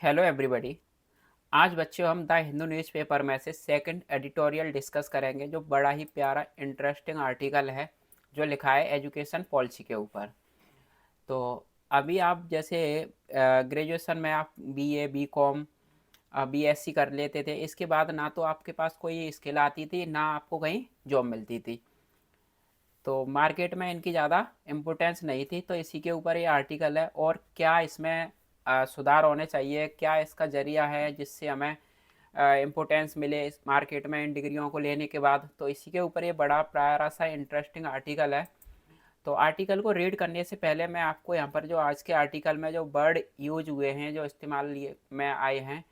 Hello everybody. आज बच्चों हम द हिंदू न्यूज़पेपर में से सेकंड एडिटोरियल डिस्कस करेंगे, जो बड़ा ही प्यारा इंटरेस्टिंग आर्टिकल है जो लिखा है एजुकेशन पॉलिसी के ऊपर। तो अभी आप जैसे ग्रेजुएशन में आप बीए बीकॉम बीएससी कर लेते थे, इसके बाद ना तो आपके पास कोई स्किल आती थी, ना आपको कहीं जॉब मिलती थी। तो मार्केट में इनकी ज़्यादा इम्पोर्टेंस नहीं थी। तो इसी के ऊपर ये आर्टिकल है, और क्या इसमें सुधार होने चाहिए, क्या इसका जरिया है जिससे हमें इम्पोर्टेंस मिले इस मार्केट में इन डिग्रियों को लेने के बाद। तो इसी के ऊपर ये बड़ा प्यारा सा इंटरेस्टिंग आर्टिकल है। तो आर्टिकल को रीड करने से पहले मैं आपको यहाँ पर जो आज के आर्टिकल में जो वर्ड यूज हुए हैं, जो इस्तेमाल लिए में आए हैं,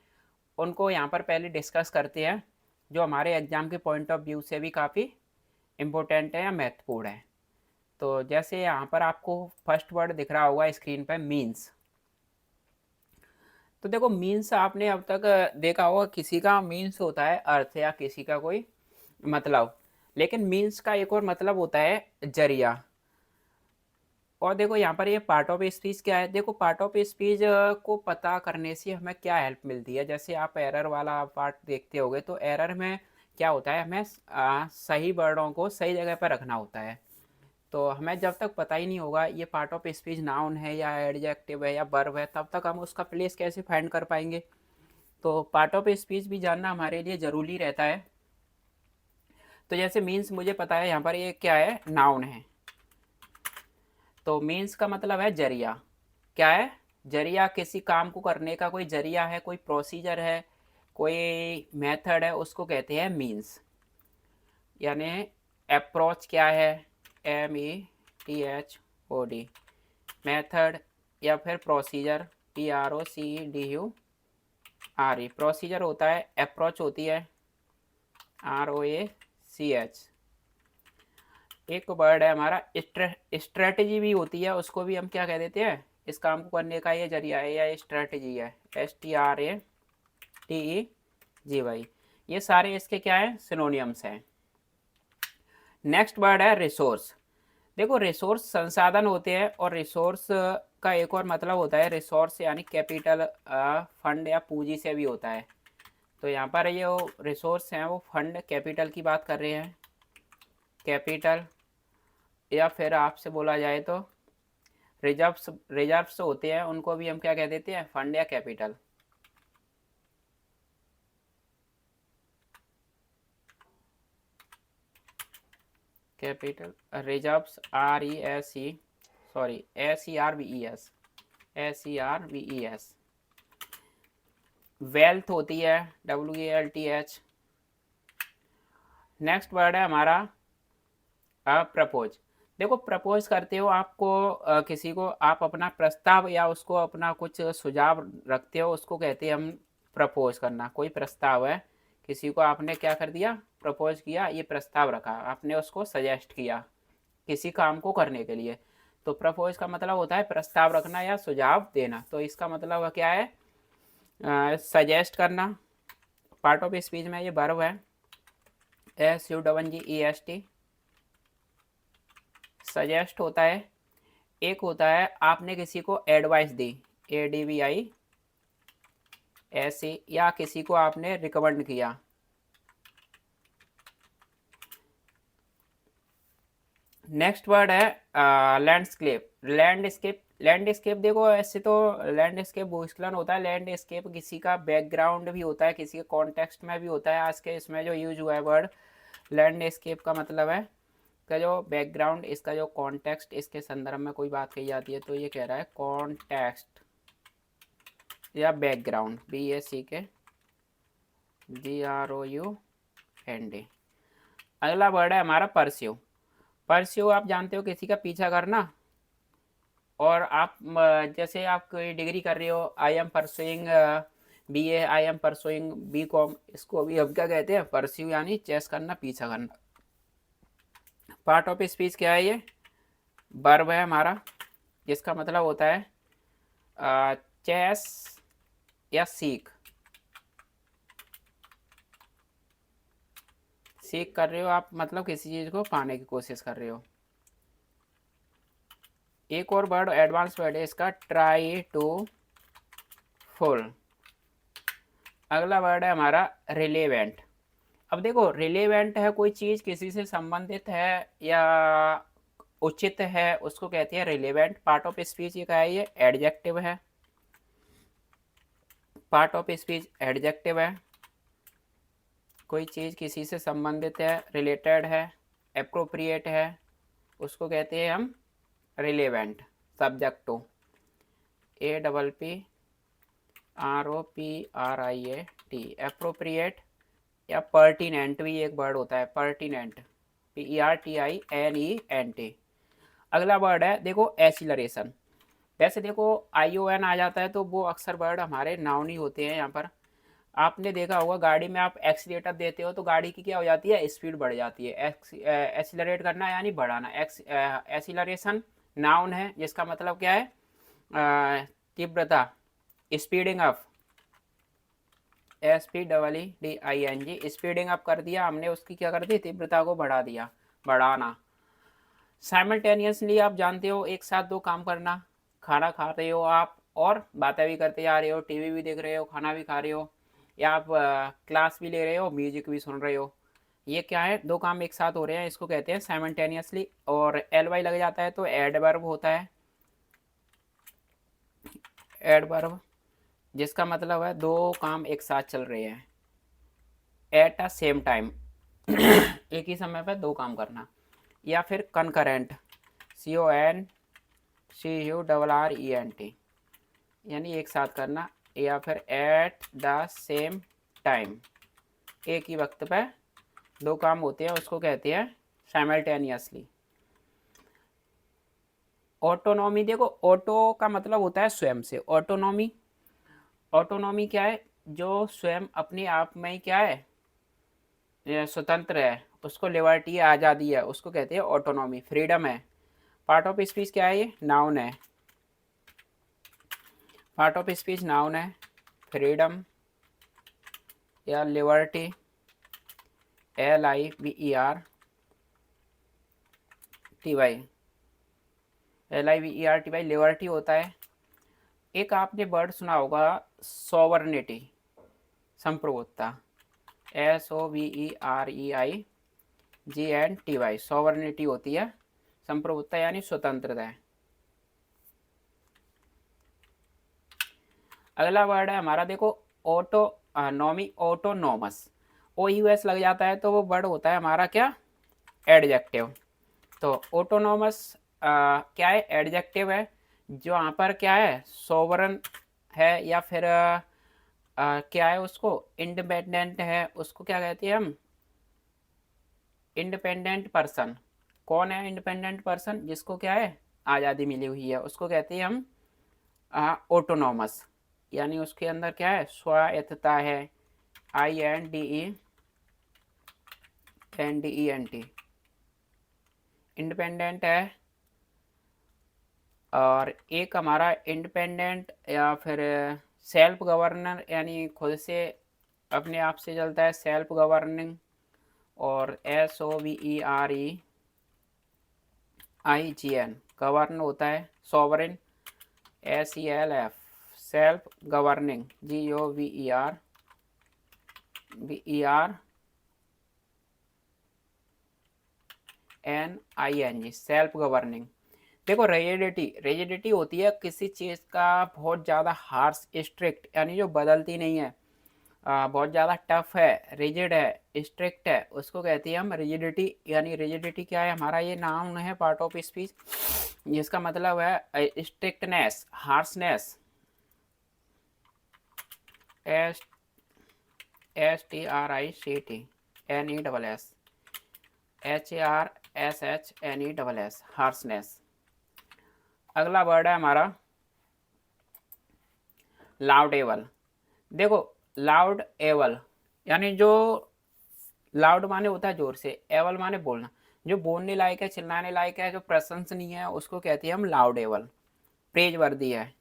उनको यहाँ पर पहले डिस्कस करते हैं, जो हमारे एग्ज़ाम के पॉइंट ऑफ व्यू से भी काफ़ी इम्पोर्टेंट है या महत्वपूर्ण है। तो जैसे यहाँ पर आपको फर्स्ट वर्ड दिख रहा होगा स्क्रीन पर, मीन्स। तो देखो, मीन्स आपने अब तक देखा होगा, किसी का मीन्स होता है अर्थ या किसी का कोई मतलब, लेकिन मीन्स का एक और मतलब होता है जरिया। और देखो यहाँ पर ये पार्ट ऑफ स्पीच क्या है। देखो, पार्ट ऑफ स्पीच को पता करने से हमें क्या हेल्प मिलती है। जैसे आप एरर वाला पार्ट देखते होगे, तो एरर में क्या होता है, हमें सही वर्डों को सही जगह पर रखना होता है। तो हमें जब तक पता ही नहीं होगा ये पार्ट ऑफ स्पीच नाउन है या एडजेक्टिव है या वर्ब है, तब तक हम उसका प्लेस कैसे फाइंड कर पाएंगे। तो पार्ट ऑफ स्पीच भी जानना हमारे लिए ज़रूरी रहता है। तो जैसे मीन्स मुझे पता है यहाँ पर ये क्या है, नाउन है। तो मीन्स का मतलब है जरिया। क्या है, जरिया। किसी काम को करने का कोई जरिया है, कोई प्रोसीजर है, कोई मेथड है, उसको कहते हैं मीन्स। यानी अप्रोच क्या है, METHOD। मेथड या फिर प्रोसीजर, PROCEDURE। प्रोसीजर होता है, अप्रोच होती है, ROACH। एक वर्ड है हमारा स्ट्रेटजी भी होती है, उसको भी हम क्या कह देते हैं, इस काम को करने का ये जरिया है या स्ट्रेटजी है, STRATEGY। ये सारे इसके क्या है, सिनोनियम्स हैं। नेक्स्ट वर्ड है रिसोर्स। देखो, रिसोर्स संसाधन होते हैं, और रिसोर्स का एक और मतलब होता है रिसोर्स यानी कैपिटल, फंड या पूंजी से भी होता है। तो यहाँ पर ये रिसोर्स हैं, वो फंड कैपिटल की बात कर रहे हैं, कैपिटल। या फिर आपसे बोला जाए तो रिजर्व्स, रिजर्व्स होते हैं, उनको भी हम क्या कह देते हैं, फंड या capital. Capital reserves, RESE, sorry SERVES। Wealth होती है, WELTH। नेक्स्ट वर्ड है हमारा प्रपोज। देखो, प्रपोज करते हो आपको किसी को, आप अपना प्रस्ताव या उसको अपना कुछ सुझाव रखते हो, उसको कहते हैं हम प्रपोज करना। कोई प्रस्ताव है, किसी को आपने क्या कर दिया, प्रपोज किया, ये प्रस्ताव रखा, आपने उसको सजेस्ट किया किसी काम को करने के लिए। तो प्रपोज का मतलब होता है प्रस्ताव रखना या सुझाव देना। तो इसका मतलब क्या है, सजेस्ट करना। पार्ट ऑफ स्पीच में ये वर्ब है, SUGGEST। सजेस्ट होता है। एक होता है आपने किसी को एडवाइस दी, ADVI ऐसे, या किसी को आपने रिकमेंड किया। नेक्स्ट वर्ड है लैंडस्केप। लैंडस्केप, लैंडस्केप देखो, ऐसे तो लैंडस्केप भूस्खलन होता है। लैंडस्केप किसी का बैकग्राउंड भी होता है, किसी के कॉन्टेक्स्ट में भी होता है। आज के इसमें जो यूज हुआ है वर्ड लैंडस्केप का मतलब है का जो बैकग्राउंड, इसका जो कॉन्टेक्स्ट, इसके संदर्भ में कोई बात कही जाती है, तो ये कह रहा है कॉन्टेक्स्ट या बैकग्राउंड, BACKGROUND। अगला वर्ड है हमारा परस्यू। परस्यू आप जानते हो, किसी का पीछा करना। और आप जैसे आप कोई डिग्री कर रहे हो, I am pursuing BA, I am pursuing BCom, इसको भी हम क्या कहते हैं, परस्यू यानी चेस करना, पीछा करना। पार्ट ऑफ स्पीच क्या है, ये वर्ब है हमारा, जिसका मतलब होता है चेस या सीख। सीख कर रहे हो आप, मतलब किसी चीज़ को पाने की कोशिश कर रहे हो। एक और वर्ड एडवांस वर्ड है इसका, ट्राई टू फुल। अगला वर्ड है हमारा रिलेवेंट। अब देखो रिलेवेंट है, कोई चीज़ किसी से संबंधित है या उचित है, उसको कहते हैं रिलेवेंट। पार्ट ऑफ स्पीच ये क्या है, ये एडजेक्टिव है। पार्ट ऑफ स्पीच एडजेक्टिव है। कोई चीज़ किसी से संबंधित है, रिलेटेड है, एप्रोप्रिएट है, उसको कहते हैं हम relevant. Subject to APPROPRIAT, appropriate या पर्टिनेंट भी एक वर्ड होता है, पर्टिनेंट, PERTINENT। अगला वर्ड है देखो एक्सीलरेशन। वैसे देखो ION आ जाता है तो वो अक्सर वर्ड हमारे नाउन ही होते हैं। यहाँ पर आपने देखा होगा गाड़ी में आप एक्सीलेटर देते हो तो गाड़ी की क्या हो जाती है, स्पीड बढ़ जाती है। एक्सीलरेट करना यानी बढ़ाना। एक्सीलरेशन नाउन है जिसका मतलब क्या है, तीव्रता, speeding up, SPEEDING, speeding up कर दिया हमने, उसकी क्या कर दी, तीव्रता को बढ़ा दिया, बढ़ाना। साइमल्टेनियसली आप जानते हो एक साथ दो काम करना। खाना खा रहे हो आप और बातें भी करते जा रहे हो, टीवी भी देख रहे हो, खाना भी खा रहे हो, या आप क्लास भी ले रहे हो, म्यूजिक भी सुन रहे हो। ये क्या है, दो काम एक साथ हो रहे हैं, इसको कहते हैं साइमल्टेनियसली। और LY लग जाता है तो एडवर्ब होता है, एडवर्ब, जिसका मतलब है दो काम एक साथ चल रहे हैं, एट अ सेम टाइम, एक ही समय पर दो काम करना। या फिर कनकरेंट, CONCURRENT, यानी एक साथ करना। या फिर एट द सेम टाइम, एक ही वक्त पे दो काम होते हैं, उसको कहते हैं साइमल्टेनियसली। ऑटोनॉमी, देखो ऑटो का मतलब होता है स्वयं से, ऑटोनॉमी। ऑटोनॉमी क्या है, जो स्वयं अपने आप में ही क्या है, स्वतंत्र है, उसको लिबर्टी है, आज़ादी है, उसको कहते हैं ऑटोनॉमी, फ्रीडम है। पार्ट ऑफ स्पीच क्या है, ये नाउन है। पार्ट ऑफ स्पीच नाउन है, फ्रीडम या लिबर्टी, LIBERTY, LIBERTY, लिबर्टी होता है। एक आपने वर्ड सुना होगा सॉवरनिटी, संप्रभुता, SOVEREIGNTY, सॉवरनिटी होती है संप्रभुता यानी स्वतंत्रता है। अगला वर्ड है हमारा देखो ऑटोनॉमी, ऑटोनॉमस, OUS लग जाता है तो वो वर्ड होता है हमारा क्या, एडजेक्टिव। तो ऑटोनॉमस क्या है, एडजेक्टिव है, जो यहाँ पर क्या है, सोवरन है, या फिर क्या है, उसको इंडिपेंडेंट है, उसको क्या कहते हैं हम, इंडिपेंडेंट पर्सन। कौन है इंडिपेंडेंट पर्सन, जिसको क्या है, आज़ादी मिली हुई है, उसको कहते हैं हम ऑटोनॉमस, यानी उसके अंदर क्या है, स्वायत्तता है, INDEPENDENT, इंडिपेंडेंट है। और एक हमारा इंडिपेंडेंट या फिर सेल्फ गवर्नर, यानी खुद से अपने आप से चलता है, सेल्फ गवर्निंग। और SOVEREIGN, गवर्न होता है, sovereign, SELF, self governing, GOVERNING, self governing. देखो रेजिडिटी, रेजिडिटी होती है किसी चीज़ का बहुत ज़्यादा हार्श, स्ट्रिक्ट, यानी जो बदलती नहीं है, बहुत ज़्यादा टफ है, रिजिड है, स्ट्रिक्ट है, उसको कहती है हम रिजिडिटी। यानी रिजिडिटी क्या है, हमारा ये नाउन है, पार्ट ऑफ स्पीच, जिसका मतलब है स्ट्रिक्टनेस, हार्शनेस, STRICTNESSHARSHNESS, हार्शनेस। अगला वर्ड है हमारा लाउडेबल। देखो लाउड एबल, यानी जो लाउड माने होता है जोर से, एबल माने बोलना, जो बोलने लायक है, चिल्लाने लायक है, जो प्रशंसनीय है, उसको कहते हैं हम लाउड एबल, प्रेज वर्दी है।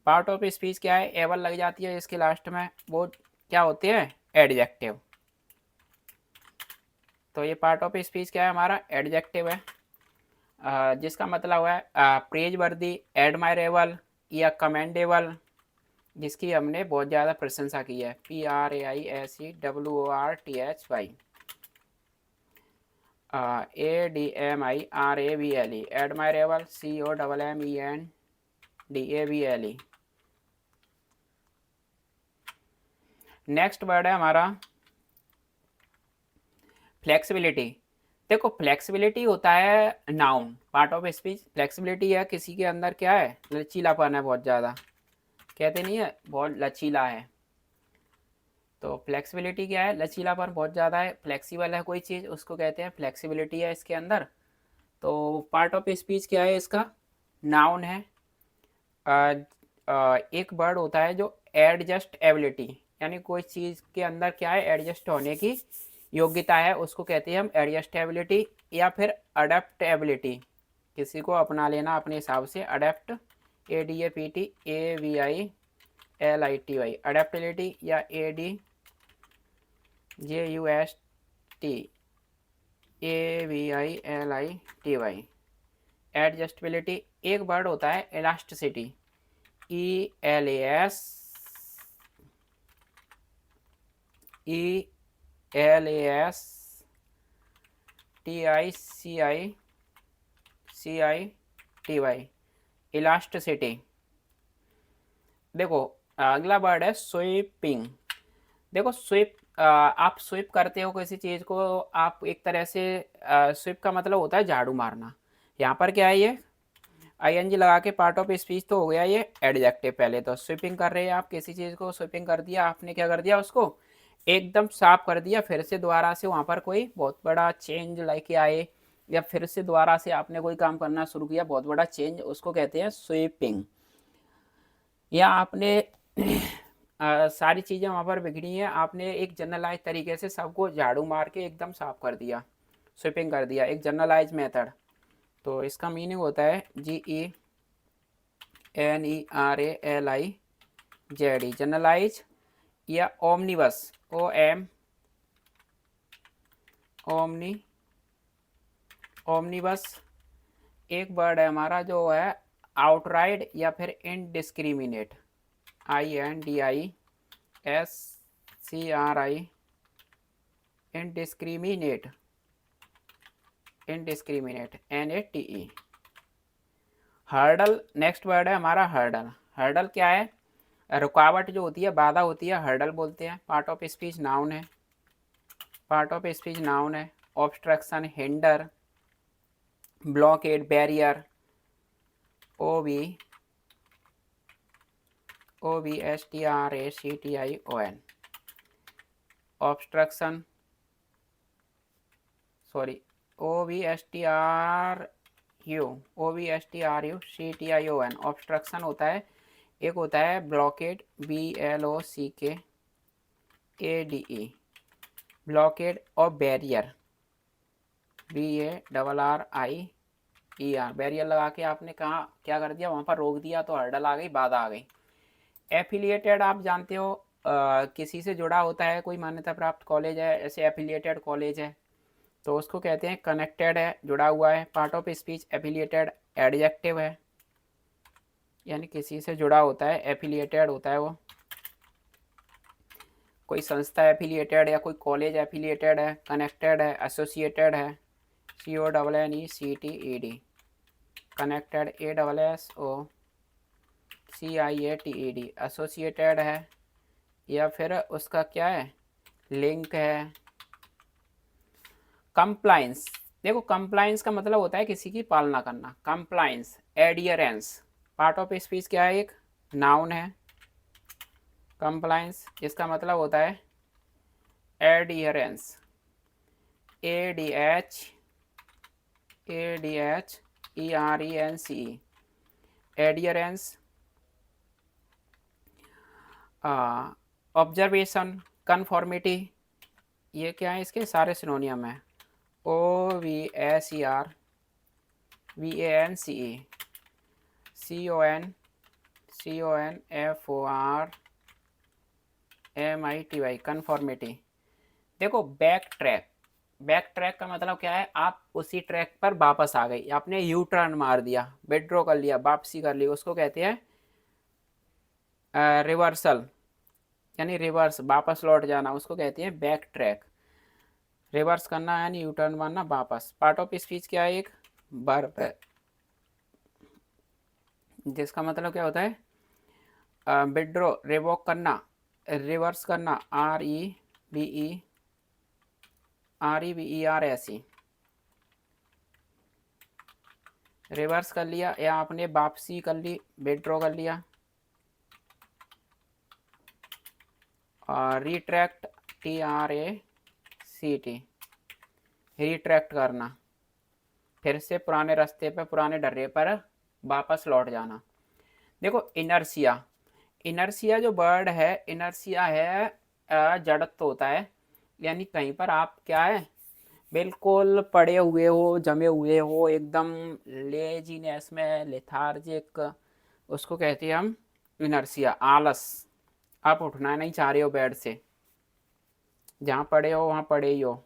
पार्ट ऑफ स्पीच क्या है, एबल लग जाती है इसके लास्ट में, वो क्या होते हैं, एडजेक्टिव। तो ये पार्ट ऑफ स्पीच क्या है हमारा, एडजेक्टिव है, जिसका मतलब है प्रेज वर्दी, एडमायरेबल या कमेंडेबल, जिसकी हमने बहुत ज़्यादा प्रशंसा की है, PRAISEWORTHY, ADMIRABLE, admirable, COMMENDABLE। Next word है हमारा फ्लेक्सिबिलिटी। देखो फ्लेक्सिबिलिटी होता है noun, part of speech. Flexibility है किसी के अंदर क्या है, लचीलापन है बहुत ज़्यादा, कहते नहीं है बहुत लचीला है। तो फ्लेक्सिबिलिटी क्या है, लचीलापन बहुत ज़्यादा है, फ्लेक्सिबल है कोई चीज़, उसको कहते हैं फ्लेक्सिबिलिटी है इसके अंदर। तो पार्ट ऑफ स्पीच क्या है इसका, नाउन है। एक वर्ड होता है जो एडजस्ट एबिलिटी, यानी कोई चीज़ के अंदर क्या है, एडजस्ट होने की योग्यता है, उसको कहते हैं हम एडजस्टेबिलिटी या फिर अडेप्टेबिलिटी। किसी को अपना लेना अपने हिसाब से, अडेप्ट, ADAPTAVILITY, अडेप्टेबिलिटी, या ADJUSTAVILITY, एडजस्टेबिलिटी। एक वर्ड होता है इलास्टिसिटी, ELASTICITY, इलास्टिसिटी। देखो अगला वर्ड है स्वीपिंग। देखो स्वीप, आप स्वीप करते हो किसी चीज़ को, आप एक तरह से, स्वीप का मतलब होता है झाड़ू मारना। यहाँ पर क्या है, ये ING लगा के पार्ट ऑफ स्पीच तो हो गया ये एडजेक्टिव। पहले तो स्वीपिंग कर रहे हैं आप किसी चीज़ को, स्वीपिंग कर दिया आपने, क्या कर दिया उसको एकदम साफ कर दिया, फिर से दोबारा से वहाँ पर कोई बहुत बड़ा चेंज लेके आए, या फिर से दोबारा से आपने कोई काम करना शुरू किया बहुत बड़ा चेंज, उसको कहते हैं स्वीपिंग। या आपने सारी चीज़ें वहाँ पर बिगड़ी हैं, आपने एक जनरलाइज तरीके से सबको झाड़ू मार के एकदम साफ कर दिया, स्वीपिंग कर दिया, एक जनरलाइज मेथड। तो इसका मीनिंग होता है GENERALIZED, जनरलाइज, या ओमनिबस, ओमनिबस। एक वर्ड है हमारा जो है आउटराइड या फिर indiscriminate, INDISCRI, indiscriminate, NATE। Hurdle next word है हमारा, हर्डल। हर्डल क्या है, रुकावट जो होती है, बाधा होती है, हर्डल बोलते हैं। पार्ट ऑफ स्पीच नाउन है, पार्ट ऑफ स्पीच नाउन है। Obstruction, hinder, blockade, barrier, OBSTRACTION, obstruction, sorry, OBSTRUCTION, obstruction होता है। एक होता है ब्लॉकेड, BLOCKADE, ब्लॉकेड, और बैरियर, BARRIER, बैरियर लगा के आपने कहा क्या कर दिया, वहाँ पर रोक दिया, तो हर्डल आ गई, बाधा आ गई। एफिलिएटेड आप जानते हो, किसी से जुड़ा होता है, कोई मान्यता प्राप्त कॉलेज है, ऐसे एफिलिएटेड कॉलेज है, तो उसको कहते हैं कनेक्टेड है, जुड़ा हुआ है। Part of speech affiliated adjective है, यानी किसी से जुड़ा होता है, एफिलिएटेड होता है वो। कोई संस्था एफिलिएटेड या कोई कॉलेज एफिलिएटेड है, कनेक्टेड है, एसोसिएटेड है, CONNECTED, कनेक्टेड, ASSOCIATED, एसोसिएटेड है, या फिर उसका क्या है, लिंक है। कंप्लायंस, देखो कंप्लायंस का मतलब होता है किसी की पालना करना, compliance, adherence. Part of speech क्या है, एक नाउन है कंप्लायंस, इसका मतलब होता है adherence, ADHERENCE, adherence. Observation, conformity, ये क्या है, इसके सारे सिनोनियम है। OVSER, VANCE, CONFORMITY, conformity. देखो बैक ट्रैक, बैक ट्रैक का मतलब क्या है, आप उसी ट्रैक पर वापस आ गई, आपने यू टर्न मार दिया, विड्रॉ कर लिया, वापसी कर ली, उसको कहते हैं रिवर्सल यानी रिवर्स, वापस लौट जाना, उसको कहते हैं बैक ट्रैक। रिवर्स करना यानी यू टर्न मारना, वापस। पार्ट ऑफ स्पीच क्या है? एक वर्ब है, जिसका मतलब क्या होता है? विड्रॉ, रिवोक करना, रिवर्स करना, REVERS। रिवर्स कर लिया या आपने वापसी कर ली, विड्रॉ कर लिया। और रिट्रैक्ट, TRACT, रिट्रैक्ट करना, फिर से पुराने रास्ते पर, पुराने डर्रे पर वापस लौट जाना। देखो इनर्सिया, इनर्सिया जो वर्ड है, इनर्सिया है जड़त्व होता है, यानी कहीं पर आप क्या है, बिल्कुल पड़े हुए हो, जमे हुए हो, एकदम लेजीनेस में, लेथार्जिक, उसको कहते हैं हम इनर्सिया, आलस। आप उठना नहीं चाह रहे हो बेड से, जहाँ पड़े हो वहाँ पड़े ही हो।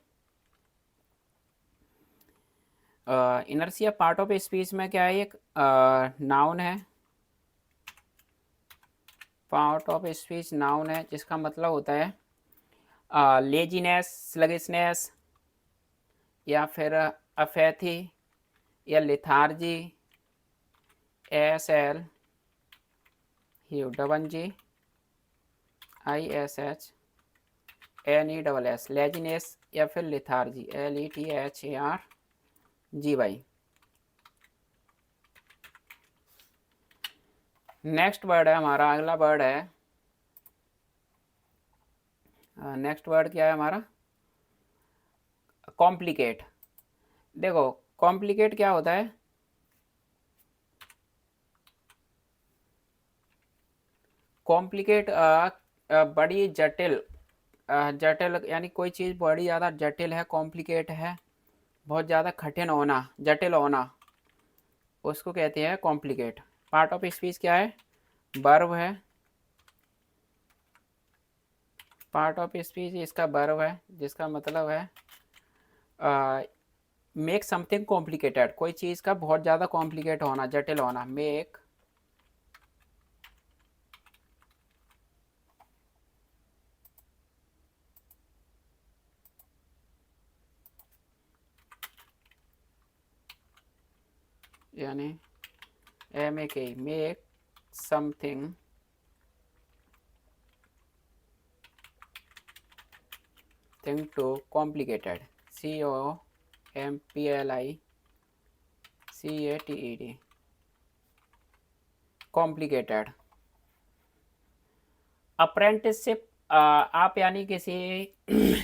इनर्सिया पार्ट ऑफ स्पीच में क्या है? एक नाउन है, पार्ट ऑफ स्पीच नाउन है, जिसका मतलब होता है लेजीनेस, स्लगिशनेस, या फिर अफेथी या लिथार्जी, SLUGGISHNESS, लेजीनेस या फिर लिथार्जी, LETHARGY। नेक्स्ट वर्ड है हमारा, अगला वर्ड है, नेक्स्ट वर्ड क्या है हमारा? कॉम्प्लिकेट। देखो कॉम्प्लिकेट क्या होता है? कॉम्प्लिकेट बड़ी जटिल, जटिल यानी कोई चीज़ बड़ी ज़्यादा जटिल है, कॉम्प्लिकेट है, बहुत ज़्यादा कठिन होना, जटिल होना, उसको कहते हैं कॉम्प्लिकेट। पार्ट ऑफ स्पीच क्या है? वर्ब है, पार्ट ऑफ स्पीच इसका वर्ब है, जिसका मतलब है मेक समथिंग कॉम्प्लिकेटेड, कोई चीज़ का बहुत ज़्यादा कॉम्प्लिकेट होना, जटिल होना। मेक यानी MEK, make something thing too complicated, COMPLICATED, complicated. Apprenticeship, आप यानी किसी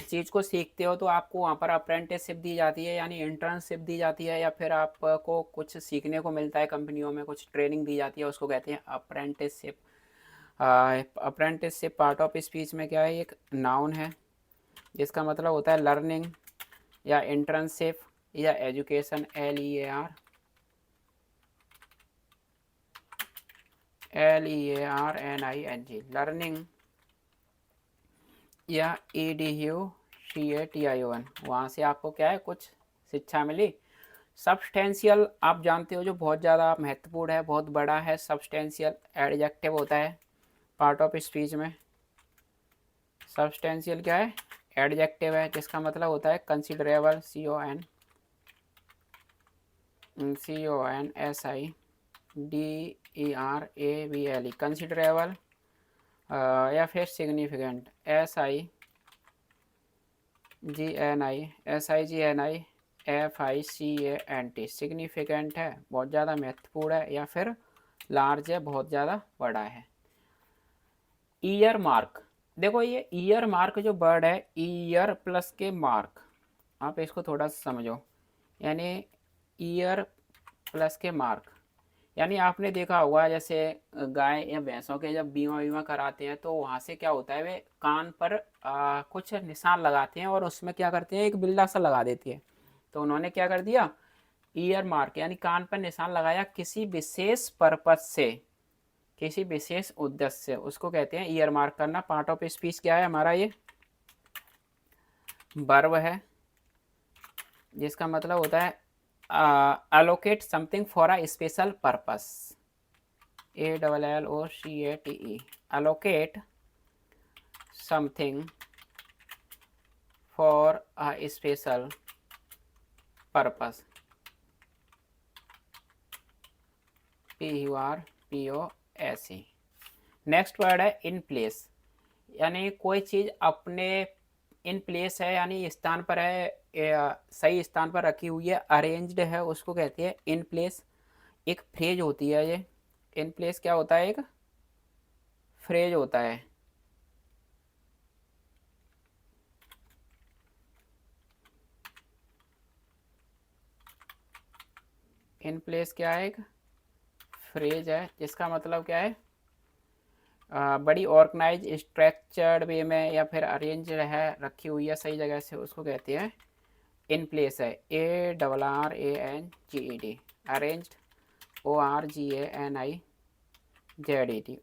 चीज़ को सीखते हो तो आपको वहाँ पर अप्रेंटिसशिप दी जाती है, यानी इंटर्नशिप दी जाती है, या फिर आपको कुछ सीखने को मिलता है कंपनियों में, कुछ ट्रेनिंग दी जाती है, उसको कहते हैं apprenticeship. Apprenticeship part of speech में क्या है? एक नाउन है, जिसका मतलब होता है लर्निंग या इंटर्नशिप या एजुकेशन, LEARNING, लर्निंग, या EDUCATION, वहाँ से आपको क्या है, कुछ शिक्षा मिली। सब्सटेंशियल आप जानते हो, जो बहुत ज़्यादा महत्वपूर्ण है, बहुत बड़ा है, सब्सटेंशियल एडजेक्टिव होता है पार्ट ऑफ स्पीच में। सब्सटेंशियल क्या है? एडजेक्टिव है, जिसका मतलब होता है कंसिडरेबल, CONSIDERABLE, कंसिडरेबल, या फिर सिग्निफिकेंट, SIGNIFICANT, सिग्निफिकेंट है, बहुत ज़्यादा महत्वपूर्ण है, या फिर लार्ज है, बहुत ज़्यादा बड़ा है। ईयर मार्क, देखो ये ईयर मार्क जो वर्ड है, ईयर प्लस के मार्क, आप इसको थोड़ा सा समझो, यानी ईयर प्लस के मार्क, यानी आपने देखा होगा जैसे गाय या भैंसों के जब बीमा बीमा कराते हैं, तो वहाँ से क्या होता है, वे कान पर कुछ निशान लगाते हैं और उसमें क्या करते हैं, एक बिल्ला सा लगा देती है। तो उन्होंने क्या कर दिया, ईयर मार्क, यानी कान पर निशान लगाया किसी विशेष पर्पज से, किसी विशेष उद्देश्य से, उसको कहते हैं ईयर मार्क करना। पार्ट ऑफ स्पीच क्या है हमारा? ये वर्ब है, जिसका मतलब होता है allocate something for a special purpose, ALLOCATE, allocate something for a special purpose, PURPOSE। Next word है इन प्लेस, यानी कोई चीज़ अपने इन प्लेस है यानी स्थान पर है, सही स्थान पर रखी हुई है, अरेंज्ड है, उसको कहते हैं इन प्लेस। एक फ्रेज होती है ये, इन प्लेस क्या होता है, एक फ्रेज होता है। इन प्लेस क्या है, एक फ्रेज है, जिसका मतलब क्या है, बड़ी ऑर्गेनाइज स्ट्रक्चर्ड वे में या फिर अरेंज है, रखी हुई है सही जगह से, उसको कहते हैं इन प्लेस है। ARRANGED, अरेंज्ड, ORGANIZED,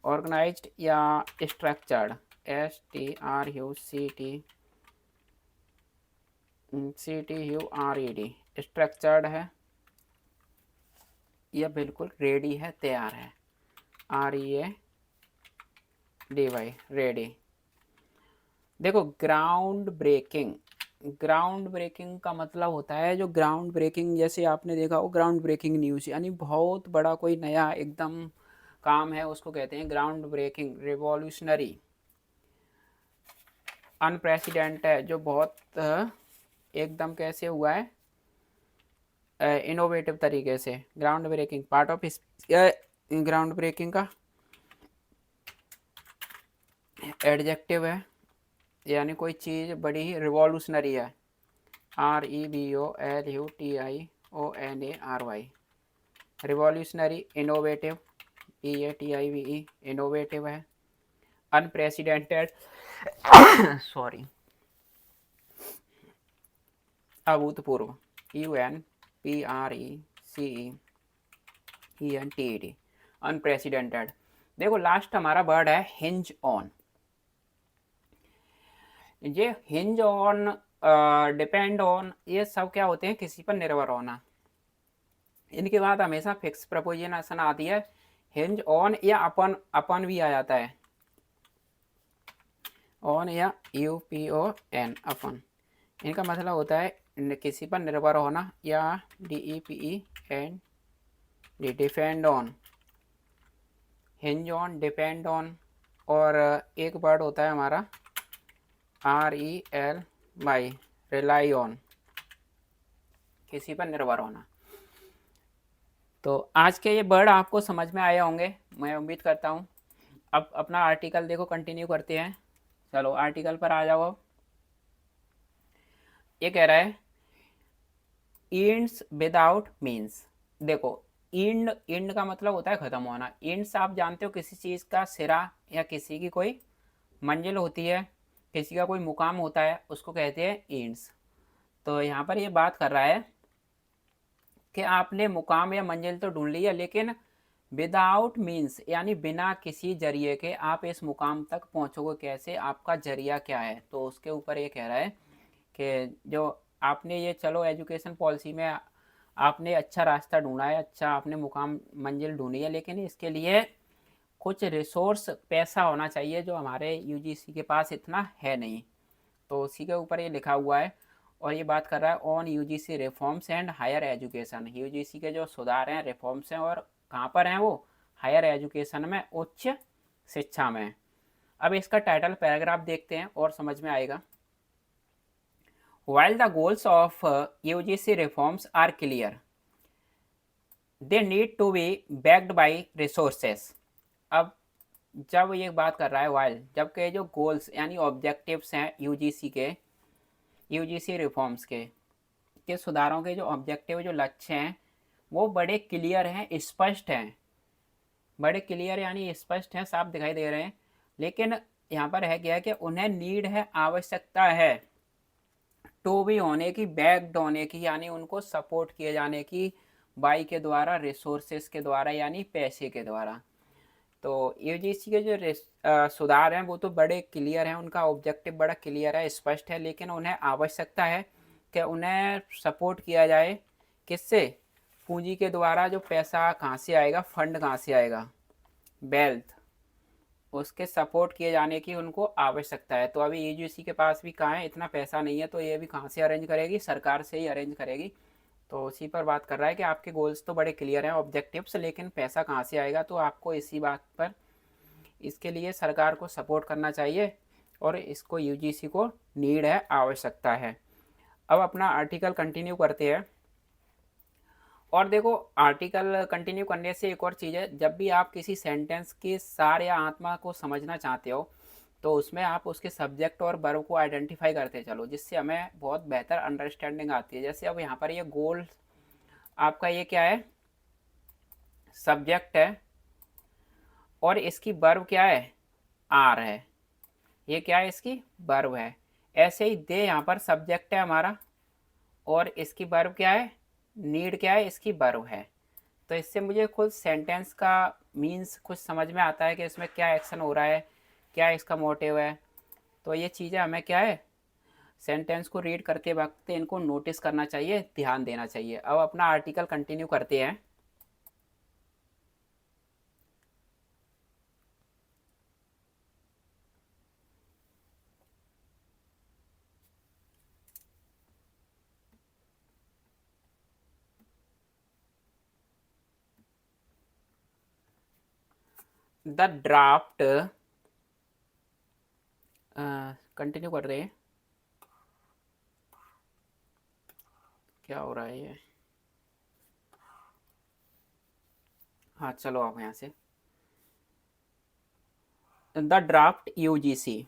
ऑर्गेनाइज्ड या स्ट्रक्चर्ड, STRUCTURED, स्ट्रक्चर्ड है, यह बिल्कुल रेडी है, तैयार है, READY, रेडी। देखो ग्राउंड ब्रेकिंग, ग्राउंड ब्रेकिंग का मतलब होता है, जो ग्राउंड ब्रेकिंग जैसे आपने देखा हो ग्राउंड ब्रेकिंग न्यूज़, यानी बहुत बड़ा कोई नया एकदम काम है, उसको कहते हैं ग्राउंड ब्रेकिंग। रिवॉल्यूशनरी, अनप्रेसिडेंट है, जो बहुत एकदम कैसे हुआ है, इनोवेटिव तरीके से। Ground breaking part of ground breaking का एडजेक्टिव है, यानी कोई चीज़ बड़ी ही रिवॉल्यूशनरी है, REVOLUTIONARY, revolutionary. Innovative, PATIVE, innovative है। अनप्रेसिडेंटेड सॉरी, अभूतपूर्व, UNPRECEDENTED, अनप्रेसिडेंटेड। देखो लास्ट हमारा वर्ड है हिंज ऑन। ये हिंज ऑन, डिपेंड ऑन, ये सब क्या होते हैं, किसी पर निर्भर होना। इनके बाद हमेशा फिक्स प्रपोजिशन आती है, हिंज ऑन या अपन, अपन भी आ जाता है, ऑन या UPON, अपन। इनका मतलब होता है किसी पर निर्भर होना, या DEPEND, depend on, hinge on, depend on. और एक वर्ड होता है हमारा RELY, रिलाई ऑन, किसी पर निर्भर होना। तो आज के ये वर्ड आपको समझ में आए होंगे, मैं उम्मीद करता हूँ। अब अपना आर्टिकल देखो, कंटिन्यू करते हैं। चलो आर्टिकल पर आ जाओ। अब ये कह रहा है इंड्स विदाउट मीन्स। देखो इंड, इंड का मतलब होता है खत्म होना। इंड्स आप जानते हो, किसी चीज़ का सिरा या किसी की कोई मंजिल होती है, किसी का कोई मुकाम होता है, उसको कहते हैं इंड्स। तो यहाँ पर ये बात कर रहा है कि आपने मुकाम या मंजिल तो ढूंढ लिया, लेकिन विदाउट मीन्स, यानी बिना किसी जरिए के आप इस मुकाम तक पहुँचोगे कैसे, आपका जरिया क्या है। तो उसके ऊपर ये कह रहा है कि जो आपने ये, चलो एजुकेशन पॉलिसी में आपने अच्छा रास्ता ढूंढा है, अच्छा आपने मुकाम मंजिल ढूंढी है, लेकिन इसके लिए कुछ रिसोर्स, पैसा होना चाहिए, जो हमारे यूजीसी के पास इतना है नहीं। तो उसी के ऊपर ये लिखा हुआ है। और ये बात कर रहा है on UGC reforms and higher education, UGC के जो सुधार हैं, रिफॉर्म्स हैं, और कहाँ पर हैं वो, हायर एजुकेशन में, उच्च शिक्षा में। अब इसका टाइटल पैराग्राफ देखते हैं और समझ में आएगा। While the goals of UGC reforms are clear, they need to be backed by resources। अब जब ये बात कर रहा है while, जबकि जो गोल्स यानी ऑब्जेक्टिव्स हैं यूजीसी के, यूजीसी रिफॉर्म्स के सुधारों के जो ऑब्जेक्टिव, जो लक्ष्य हैं, वो बड़े क्लियर हैं, स्पष्ट हैं। बड़े क्लियर यानी स्पष्ट हैं, साफ दिखाई दे रहे हैं, लेकिन यहाँ पर है क्या है कि उन्हें नीड है, आवश्यकता है, टू भी होने की, बैक्ड होने की, यानी उनको सपोर्ट किए जाने की, बाई के द्वारा, रिसोर्सेस के द्वारा, यानी पैसे के द्वारा। तो यूजीसी के जो सुधार हैं वो तो बड़े क्लियर हैं, उनका ऑब्जेक्टिव बड़ा क्लियर है, स्पष्ट है, लेकिन उन्हें आवश्यकता है कि उन्हें सपोर्ट किया जाए, किससे, पूंजी के द्वारा। जो पैसा कहाँ से आएगा, फंड कहाँ से आएगा, वेल्थ, उसके सपोर्ट किए जाने की उनको आवश्यकता है। तो अभी यूजीसी के पास भी कहाँ है, इतना पैसा नहीं है, तो ये भी कहाँ से अरेंज करेगी, सरकार से ही अरेंज करेगी। तो उसी पर बात कर रहा है कि आपके गोल्स तो बड़े क्लियर हैं, ऑब्जेक्टिव्स, लेकिन पैसा कहाँ से आएगा। तो आपको इसी बात पर, इसके लिए सरकार को सपोर्ट करना चाहिए और इसको यूजीसी को नीड है, आवश्यकता है। अब अपना आर्टिकल कंटिन्यू करते हैं। और देखो, आर्टिकल कंटिन्यू करने से एक और चीज़ है, जब भी आप किसी सेंटेंस के सार या आत्मा को समझना चाहते हो तो उसमें आप उसके सब्जेक्ट और वर्ब को आइडेंटिफाई करते चलो, जिससे हमें बहुत बेहतर अंडरस्टैंडिंग आती है। जैसे अब यहाँ पर ये गोल आपका ये क्या है, सब्जेक्ट है, और इसकी वर्ब क्या है, आर है। ये क्या है, इसकी वर्ब है। ऐसे ही दे यहाँ पर सब्जेक्ट है हमारा, और इसकी वर्ब क्या है, नीड क्या है, इसकी वर्ब है। तो इससे मुझे खुद सेंटेंस का मीन्स कुछ समझ में आता है कि इसमें क्या एक्शन हो रहा है, क्या इसका मोटिव है। तो ये चीज़ें हमें क्या है, सेंटेंस को रीड करते वक्त इनको नोटिस करना चाहिए, ध्यान देना चाहिए। अब अपना आर्टिकल कंटिन्यू करते हैं। द ड्राफ्ट, कंटिन्यू कर रहे हैं, क्या हो रहा है ये। हाँ चलो आप यहाँ से, द ड्राफ्ट यूजीसी,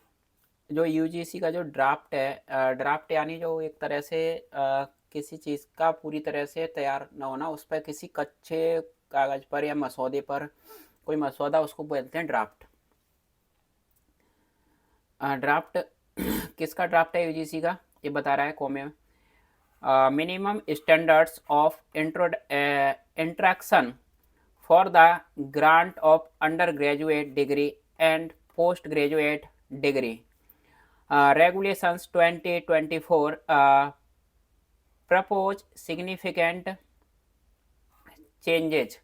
जो यूजीसी का जो ड्राफ्ट है, ड्राफ्ट यानी जो एक तरह से किसी चीज़ का पूरी तरह से तैयार ना होना, उस पर किसी कच्चे कागज़ पर या मसौदे पर कोई मसौदा, उसको बोलते हैं ड्राफ्ट। ड्राफ्ट किसका ड्राफ्ट है, यूजीसी का, ये बता रहा है कॉमे में। Minimum standards of interaction for the grant of under graduate degree and post graduate degree regulations 2024 propose significant changes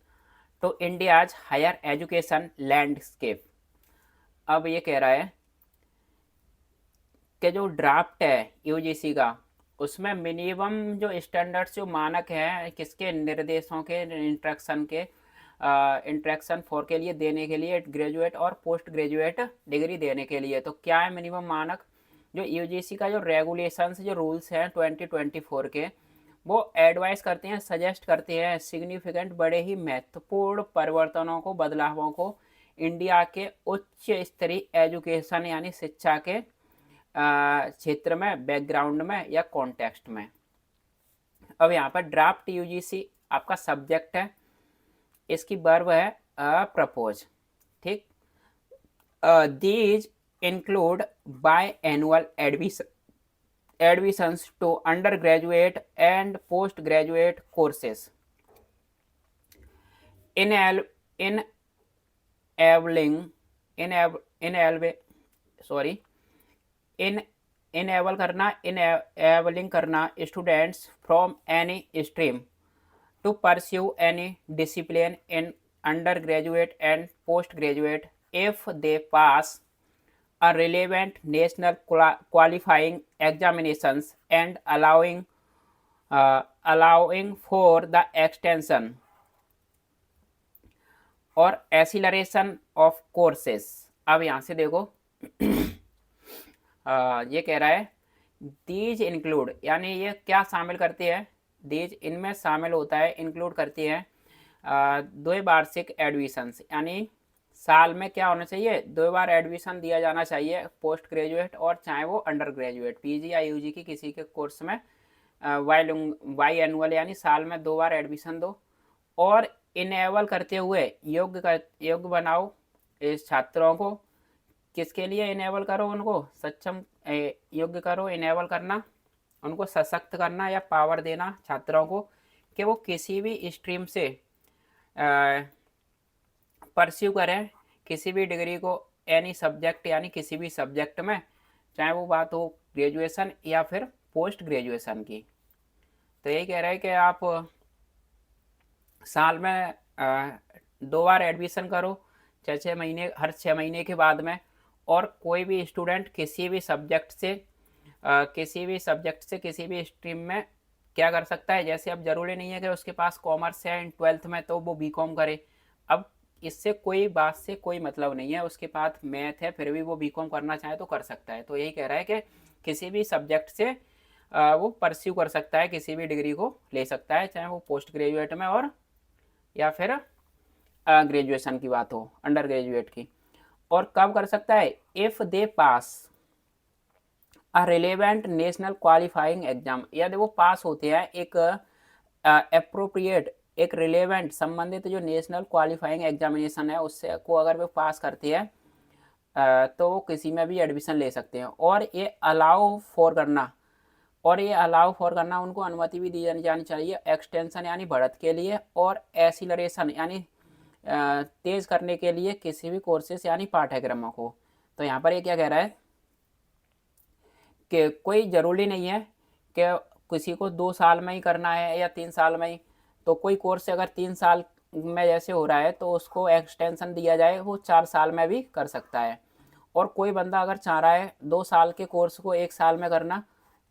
to India's higher education landscape। अब ये कह रहा है कि जो ड्राफ्ट है यूजीसी का, उसमें मिनिमम जो स्टैंडर्ड्स, जो मानक हैं, किसके निर्देशों के, इंट्रैक्शन फॉर के लिए देने के लिए, ग्रेजुएट और पोस्ट ग्रेजुएट डिग्री देने के लिए। तो क्या है मिनिमम मानक, जो यूजीसी का जो रेगुलेशंस, जो रूल्स हैं 2024 के, वो एडवाइस करते हैं, सजेस्ट करते हैं सिग्निफिकेंट, बड़े ही महत्वपूर्ण परिवर्तनों को, बदलावों को इंडिया के उच्च स्तरीय एजुकेशन यानी शिक्षा के क्षेत्र में, बैकग्राउंड में या कॉन्टेक्स्ट में। अब यहाँ पर ड्राफ्ट यूजीसी आपका सब्जेक्ट है, इसकी वर्ब है प्रपोज, ठीक। These include by annual admissions to undergraduate and postgraduate courses, enabling करना students from any stream to pursue any discipline in undergraduate and postgraduate if they pass a relevant national qualifying examinations and allowing for the extension और acceleration of courses। अब यहाँ से देखो ये कह रहा है दीज इंक्लूड, यानी ये क्या शामिल करती है, दीज इनमें शामिल होता है, इंक्लूड करती है द्विवार्षिक एडमिशंस, यानी साल में क्या होना चाहिए, 2 बार एडमिशन दिया जाना चाहिए, पोस्ट ग्रेजुएट और चाहे वो अंडर ग्रेजुएट, पीजी या यूजी की किसी के कोर्स में वाई एनुअल, यानी साल में 2 बार एडमिशन दो। और इनेबल करते हुए योग्य बनाओ इस छात्रों को, किसके लिए इनेबल करो, उनको सक्षम योग्य करो, इनेबल करना, उनको सशक्त करना या पावर देना छात्रों को, कि वो किसी भी स्ट्रीम से परस्यू करें किसी भी डिग्री को, एनी सब्जेक्ट, यानी किसी भी सब्जेक्ट में, चाहे वो बात हो ग्रेजुएशन या फिर पोस्ट ग्रेजुएशन की। तो यही कह रहा है कि आप साल में 2 बार एडमिशन करो, 6 महीने, हर 6 महीने के बाद में। और कोई भी स्टूडेंट किसी भी सब्जेक्ट से किसी भी स्ट्रीम में क्या कर सकता है, जैसे अब जरूरी नहीं है कि उसके पास कॉमर्स है इन 12th में तो वो बीकॉम करे। अब इससे कोई बात से कोई मतलब नहीं है, उसके पास मैथ है फिर भी वो बीकॉम करना चाहे तो कर सकता है। तो यही कह रहा है कि किसी भी सब्जेक्ट से वो परस्यू कर सकता है, किसी भी डिग्री को ले सकता है, चाहे वो पोस्ट ग्रेजुएट में और या फिर ग्रेजुएशन की बात हो, अंडर ग्रेजुएट की। और कब कर सकता है, if they pass a relevant national qualifying exam, यदि वो पास होते हैं एक अप्रोप्रिएट, एक रिलेवेंट संबंधित जो नेशनल क्वालिफाइंग एग्जामिनेशन है उससे को अगर वो पास करते हैं तो वो किसी में भी एडमिशन ले सकते हैं। और ये अलाउ फॉर करना उनको अनुमति भी दी जानी चाहिए एक्सटेंशन यानी बढ़त के लिए, और एसिलरेशन यानी तेज करने के लिए किसी भी कोर्सेस यानी पाठ्यक्रमों को। तो यहाँ पर ये क्या कह रहा है कि कोई ज़रूरी नहीं है कि किसी को 2 साल में ही करना है या 3 साल में ही। तो कोई कोर्स अगर 3 साल में जैसे हो रहा है तो उसको एक्सटेंशन दिया जाए, वो 4 साल में भी कर सकता है। और कोई बंदा अगर चाह रहा है 2 साल के कोर्स को 1 साल में करना,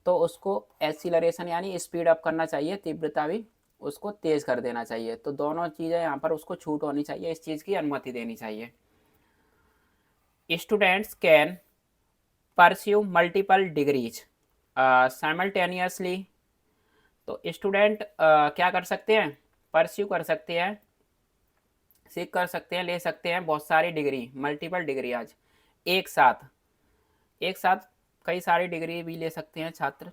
तो उसको एक्सीलरेशन यानी स्पीड अप करना चाहिए, तीव्रता भी उसको तेज़ कर देना चाहिए। तो दोनों चीज़ें यहाँ पर उसको छूट होनी चाहिए, इस चीज़ की अनुमति देनी चाहिए। Students can pursue multiple degrees simultaneously. तो स्टूडेंट क्या कर सकते हैं, परस्यू कर सकते हैं, सीख कर सकते हैं, ले सकते हैं बहुत सारी डिग्री, मल्टीपल डिग्री। आज एक साथ कई सारी डिग्री भी ले सकते हैं छात्र।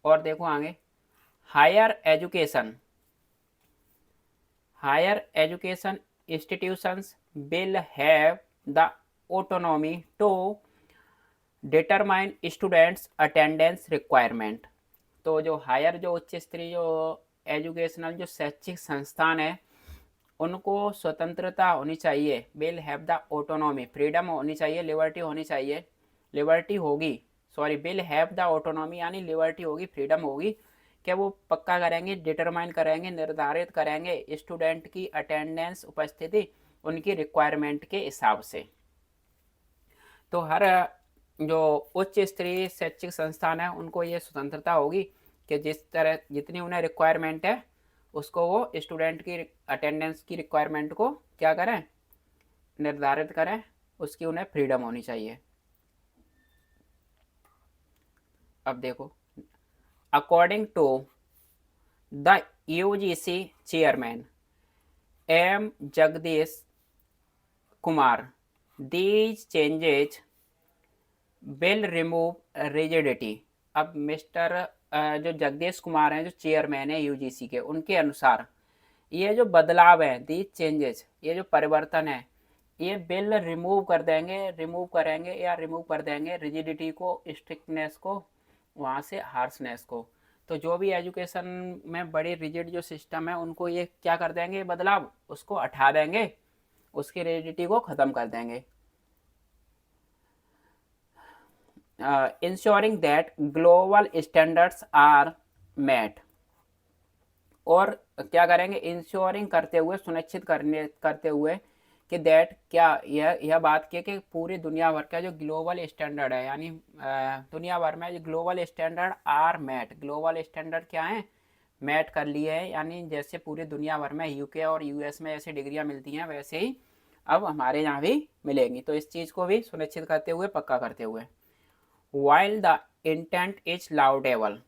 और देखो आगे, higher education institutions will have the autonomy to determine students attendance requirement. तो जो हायर, जो उच्च स्तरीय, जो एजुकेशनल, जो शैक्षिक संस्थान है, उनको स्वतंत्रता होनी चाहिए, will have the autonomy, freedom होनी चाहिए, लिबर्टी होनी चाहिए, लिबर्टी होगी, sorry, will have the autonomy यानी लिबर्टी होगी, फ्रीडम होगी, कि वो पक्का करेंगे, डिटरमाइन करेंगे, निर्धारित करेंगे स्टूडेंट की अटेंडेंस, उपस्थिति उनकी रिक्वायरमेंट के हिसाब से। तो हर जो उच्च स्तरीय शैक्षिक संस्थान है उनको ये स्वतंत्रता होगी कि जिस तरह जितनी उन्हें रिक्वायरमेंट है उसको वो स्टूडेंट की अटेंडेंस की रिक्वायरमेंट को क्या करें, निर्धारित करें, उसकी उन्हें फ्रीडम होनी चाहिए। अब देखो, according to the UGC chairman M Jagdish Kumar, these changes will remove rigidity. अब मिस्टर जो जगदीश कुमार हैं, जो चेयरमैन है यूजीसी के, उनके अनुसार ये जो बदलाव है, दीज चेंजेस, ये जो परिवर्तन है, ये बिल रिमूव करेंगे या रिमूव कर देंगे रिजिडिटी को, स्ट्रिक्टनेस को, वहाँ से हार्शनेस को। तो जो भी एजुकेशन में बड़ी रिजिड जो सिस्टम है उनको ये क्या कर देंगे, बदलाव उसको हटा देंगे, उसकी रिजिडिटी को ख़त्म कर देंगे। Ensuring that global standards are met. और क्या करेंगे, इंश्योरिंग करते हुए, सुनिश्चित करते हुए कि दैट, क्या यह बात कि पूरी दुनिया भर का जो ग्लोबल स्टैंडर्ड है, यानी दुनिया भर में जो global standard are met, global standard क्या है, मैट कर लिए हैं। यानी जैसे पूरी दुनिया भर में यूके और यूएस में ऐसी डिग्रियां मिलती हैं वैसे ही अब हमारे यहाँ भी मिलेंगी। तो इस चीज़ को भी सुनिश्चित करते हुए, पक्का करते हुए, वाइल द इंटेंट इज लाउडेबल,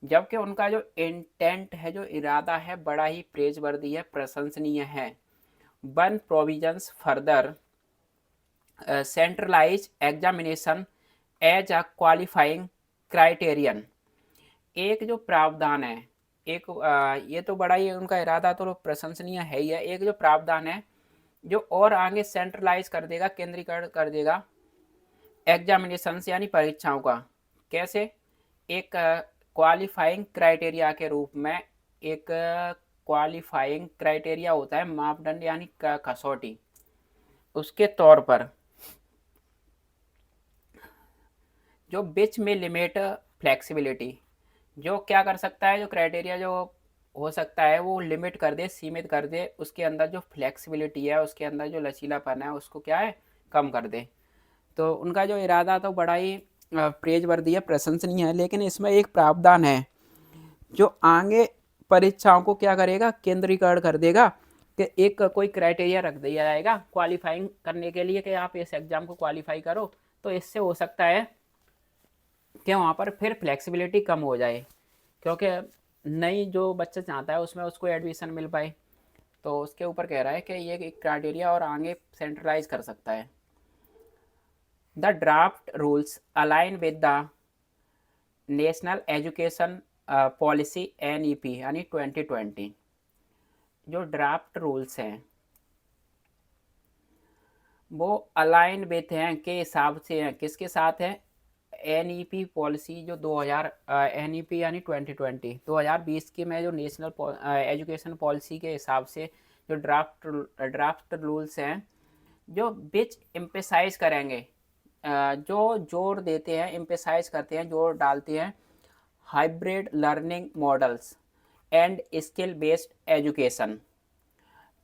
जबकि उनका जो इंटेंट है, जो इरादा है, बड़ा ही प्रेजवर्दी है, प्रशंसनीय है। One provisions further centralise examination as a qualifying criterion. एक जो प्रावधान है, एक ये तो बड़ा ही उनका इरादा तो प्रशंसनीय है ही है। एक जो प्रावधान है जो और आगे सेंट्रलाइज कर देगा, केंद्रीकृत कर देगा एग्जामिनेशन यानी परीक्षाओं का। कैसे, एक क्वालिफाइंग क्राइटेरिया के रूप में, एक क्वालिफाइंग क्राइटेरिया होता है मापदंड यानी कसौटी, उसके तौर पर जो बीच में लिमिट फ्लेक्सिबिलिटी, जो क्या कर सकता है, जो क्राइटेरिया जो हो सकता है वो लिमिट कर दे, सीमित कर दे, उसके अंदर जो फ्लेक्सिबिलिटी है, उसके अंदर जो लचीलापन है, उसको क्या है, कम कर दे। तो उनका जो इरादा तो बड़ा ही प्रेजवर्दी है, प्रशंसनीय है, लेकिन इसमें एक प्रावधान है जो आगे परीक्षाओं को क्या करेगा, केंद्रीकरण कर देगा, कि एक कोई क्राइटेरिया रख दिया जाएगा क्वालिफाइंग करने के लिए कि आप इस एग्जाम को क्वालिफाई करो। तो इससे हो सकता है कि वहाँ पर फिर फ्लेक्सिबिलिटी कम हो जाए, क्योंकि नई जो बच्चा चाहता है उसमें उसको एडमिशन मिल पाए। तो उसके ऊपर कह रहा है कि ये एक क्राइटेरिया और आगे सेंट्रलाइज कर सकता है। The draft rules align with the national education policy NEP यानी 2020। जो ड्राफ्ट रूल्स हैं वो अलाइन विथ हैं, के हिसाब से हैं, किसके साथ है, NEP पॉलिसी जो 2000 NEP यानी 2020 2020 की में जो नेशनल एजुकेशन पॉलिसी के हिसाब से जो ड्राफ्ट रूल्स हैं, जो बिच एम्पेसाइज करेंगे, जो जोर देते हैं, एम्पेसाइज करते हैं, जोर डालते हैं hybrid learning models and skill based education.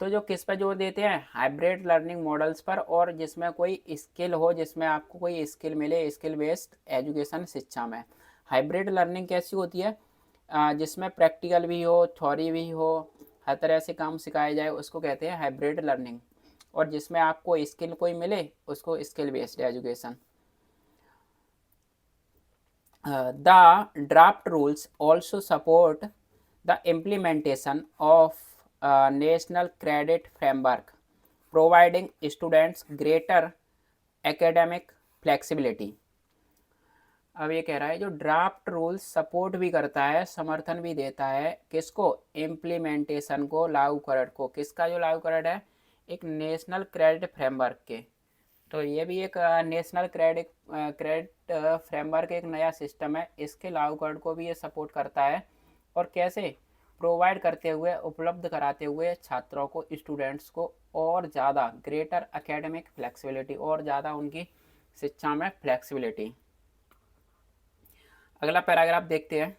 तो जो किस पर जोर देते हैं, हाइब्रिड लर्निंग मॉडल्स पर, और जिसमें कोई स्किल हो, जिसमें आपको कोई स्किल मिले, स्किल बेस्ड एजुकेशन शिक्षा में। हाइब्रिड लर्निंग कैसी होती है, जिसमें प्रैक्टिकल भी हो, थ्योरी भी हो, हर तरह से काम सिखाया जाए, उसको कहते हैं हाइब्रिड लर्निंग। और जिसमें आपको स्किल कोई मिले, उसको skill based education. The draft rules also support the implementation of a national credit framework, providing students greater academic flexibility। अब ये कह रहा है जो ड्राफ्ट रूल्स सपोर्ट भी करता है, समर्थन भी देता है, किसको, इम्प्लीमेंटेशन को, लागूकरण को। किसका जो लागूकरण है, एक नेशनल क्रेडिट फ्रेमवर्क के। तो ये भी एक नेशनल क्रेडिट फ्रेमवर्क एक नया सिस्टम है, इसके लागूकरण को भी ये सपोर्ट करता है। और कैसे, प्रोवाइड करते हुए, उपलब्ध कराते हुए छात्रों को, स्टूडेंट्स को और ज़्यादा ग्रेटर एकेडमिक फ्लेक्सिबिलिटी, और ज़्यादा उनकी शिक्षा में फ्लेक्सिबिलिटी। अगला पैराग्राफ देखते हैं।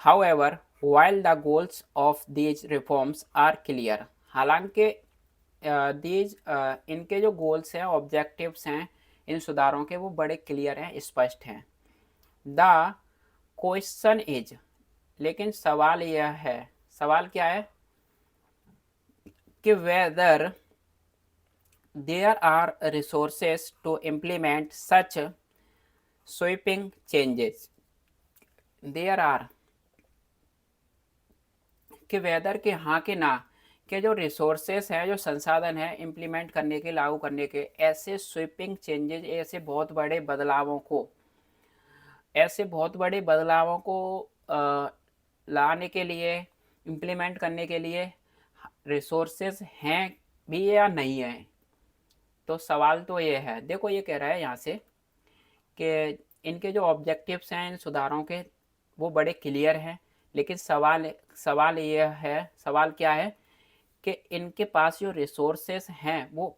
However, while the goals of these reforms are clear, हालांकि इनके जो गोल्स हैं, ऑब्जेक्टिव्स हैं इन सुधारों के, वो बड़े क्लियर हैं, स्पष्ट हैं। द क्वेश्चन इज, लेकिन सवाल यह है, सवाल क्या है, कि whether there are resources to implement such sweeping changes. There are, कि वेदर के, हाँ के ना, के जो रिसोर्सेस हैं, जो संसाधन हैं इम्प्लीमेंट करने के, लागू करने के, ऐसे स्वीपिंग चेंजेस, ऐसे बहुत बड़े बदलावों को, ऐसे बहुत बड़े बदलावों को लाने के लिए, इम्प्लीमेंट करने के लिए रिसोर्सेस हैं भी या नहीं है। तो सवाल तो ये है, देखो ये कह रहा है यहाँ से कि इनके जो ऑब्जेक्टिव्स हैं इन सुधारों के, वो बड़े क्लियर हैं, लेकिन सवाल ये है, सवाल क्या है, कि इनके पास जो रिसोर्सेस हैं वो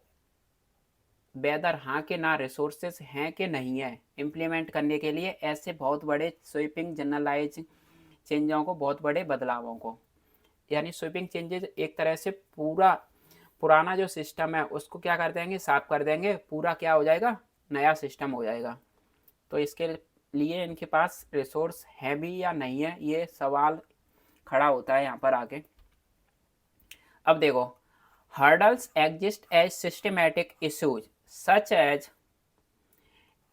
वेदर, हाँ के ना, रिसोर्सेस हैं कि नहीं है इम्प्लीमेंट करने के लिए ऐसे बहुत बड़े स्वीपिंग जनरलाइज चेंजों को, बहुत बड़े बदलावों को। यानी स्वीपिंग चेंजेस एक तरह से पूरा पुराना जो सिस्टम है उसको क्या कर देंगे, साफ कर देंगे, पूरा क्या हो जाएगा, नया सिस्टम हो जाएगा। तो इसके लिए इनके पास रिसोर्स है भी या नहीं है, ये सवाल खड़ा होता है यहाँ पर आके। अब देखो, hurdles exist as systematic issues such as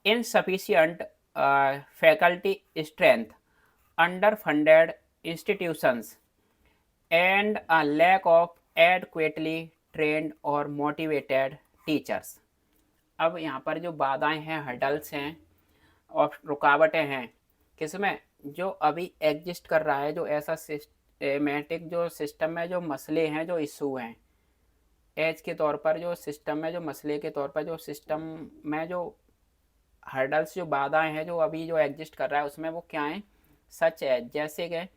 insufficient faculty strength, underfunded institutions, and a lack of adequately trained or motivated teachers। अब यहाँ पर जो बाधाएं हैं, हर्डल्स हैं और रुकावटें हैं, किसमें, जो अभी एग्जिस्ट कर रहा है, जो ऐसा सिस्टमेटिक जो सिस्टम में जो मसले हैं, जो इशू हैं, एज के तौर पर जो सिस्टम में, जो मसले के तौर पर, जो सिस्टम में जो हर्डल्स, जो बाधाएं हैं, जो अभी जो एग्जिस्ट कर रहा है, उसमें वो क्या है, सच है, जैसे कि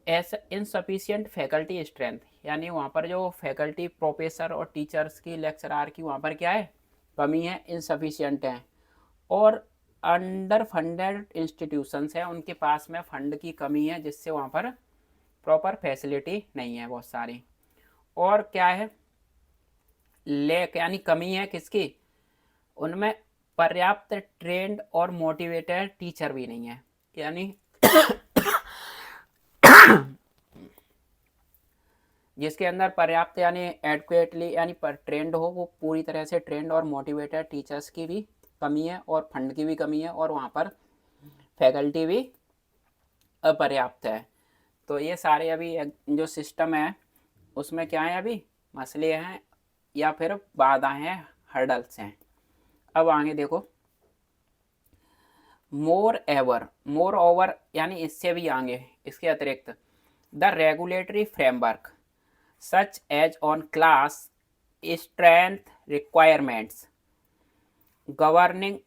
ऐसा इनसफिशियंट फैकल्टी स्ट्रेंथ, यानी वहाँ पर जो फैकल्टी, प्रोफेसर और टीचर्स की, लेक्चरार की वहाँ पर क्या है, कमी है, इनसफिशियंट है। और अंडर फंडेड इंस्टीट्यूशंस है, उनके पास में फंड की कमी है, जिससे वहाँ पर प्रॉपर फैसिलिटी नहीं है बहुत सारी। और क्या है, लेक यानी कमी है किसकी, उनमें पर्याप्त ट्रेंड और मोटिवेटेड टीचर भी नहीं है, यानी जिसके अंदर पर्याप्त यानी एडक्वेटली यानी पर ट्रेंड हो, वो पूरी तरह से ट्रेंड और मोटिवेटेड टीचर्स की भी कमी है और फंड की भी कमी है, और वहाँ पर फैकल्टी भी अपर्याप्त है। तो ये सारे अभी जो सिस्टम है उसमें क्या है, अभी मसले हैं या फिर बाधाएं हैं, हर्डल्स हैं। अब आगे देखो, मोर ओवर यानी इससे भी आगे, इसके अतिरिक्त the regulatory framework such as on class strength requirements governing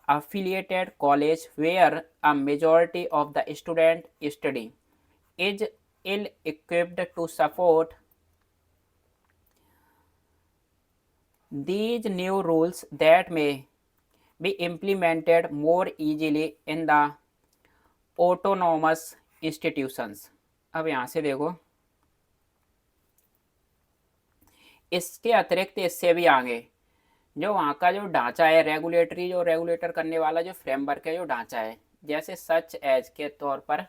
affiliated college where a majority of the student study is ill equipped to support these new rules that may be implemented more easily in the autonomous institutions। अब यहाँ से देखो, इसके अतिरिक्त इससे भी आगे जो वहाँ का जो ढांचा है, रेगुलेटरी जो रेगुलेटर करने वाला जो फ्रेमवर्क है, जो ढांचा है, जैसे सच एज के तौर पर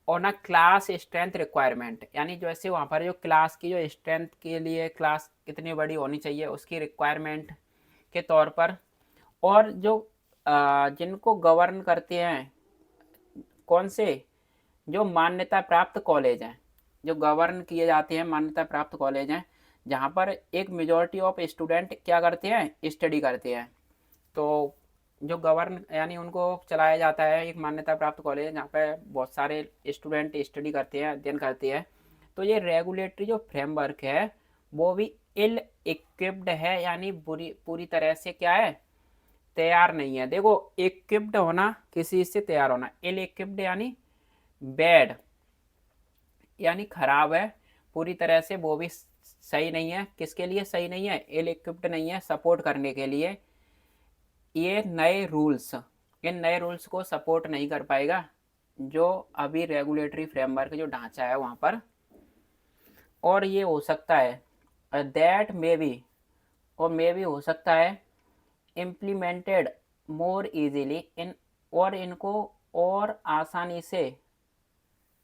on a class strength requirement, यानी जैसे वहाँ पर जो क्लास की जो स्ट्रेंथ के लिए क्लास कितनी बड़ी होनी चाहिए उसकी रिक्वायरमेंट के तौर पर, और जो जिनको गवर्न करते हैं कौन से, जो मान्यता प्राप्त कॉलेज हैं, जो गवर्न किए जाते हैं मान्यता प्राप्त कॉलेज हैं, जहाँ पर एक मेजॉरिटी ऑफ स्टूडेंट क्या करते हैं, स्टडी करते हैं। तो जो गवर्न यानी उनको चलाया जाता है, एक मान्यता प्राप्त कॉलेज जहाँ पे बहुत सारे स्टूडेंट स्टडी करते हैं, अध्ययन करते हैं। तो ये रेगुलेटरी जो फ्रेमवर्क है वो भी इल इक्विप्ड है, यानी पूरी तरह से क्या है, तैयार नहीं है। देखो, इक्विप्ड होना किसी से तैयार होना, इल इक्विप्ड यानी बैड, यानी खराब है पूरी तरह से, वो भी सही नहीं है। किसके लिए सही नहीं है, इल इक्विप्ड नहीं है सपोर्ट करने के लिए ये नए रूल्स, इन नए रूल्स को सपोर्ट नहीं कर पाएगा जो अभी रेगुलेटरी फ्रेमवर्क जो ढांचा है वहाँ पर। और ये हो सकता है दैट मे बी, और मे भी हो सकता है इम्प्लीमेंटेड मोर इजीली इन, और इनको और आसानी से,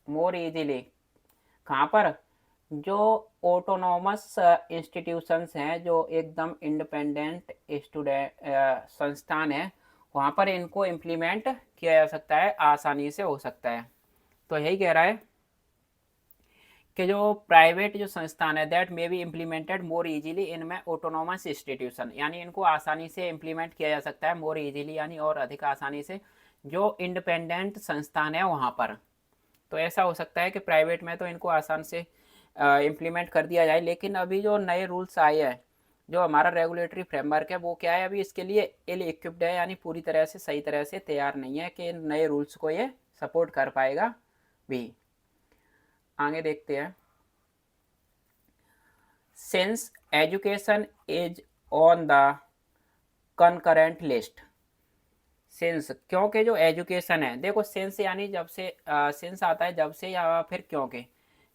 मोर इजीली कहाँ पर, जो ऑटोनॉमस इंस्टीट्यूशंस हैं, जो एकदम इंडिपेंडेंट स्टूडेंट संस्थान है, वहाँ पर इनको इम्प्लीमेंट किया जा सकता है, आसानी से हो सकता है। तो यही कह रहा है कि जो प्राइवेट जो संस्थान है that may be implemented more easily इनमें ऑटोनॉमस इंस्टीट्यूशन, यानी इनको आसानी से इम्प्लीमेंट किया जा सकता है मोर इजीली, यानी और अधिक आसानी से जो इंडिपेंडेंट संस्थान है वहाँ पर। तो ऐसा हो सकता है कि प्राइवेट में तो इनको आसान से इम्प्लीमेंट कर दिया जाए, लेकिन अभी जो नए रूल्स आए हैं, जो हमारा रेगुलेटरी फ्रेमवर्क है, वो क्या है, अभी इसके लिए इल इक्विप्ड है, यानी पूरी तरह से सही तरह से तैयार नहीं है कि नए रूल्स को ये सपोर्ट कर पाएगा भी। आगे देखते हैं, since education is on the concurrent list, since क्योंकि जो एजुकेशन है, देखो सिंस यानी जब से, सिंस आता है जब से या फिर क्योंकि,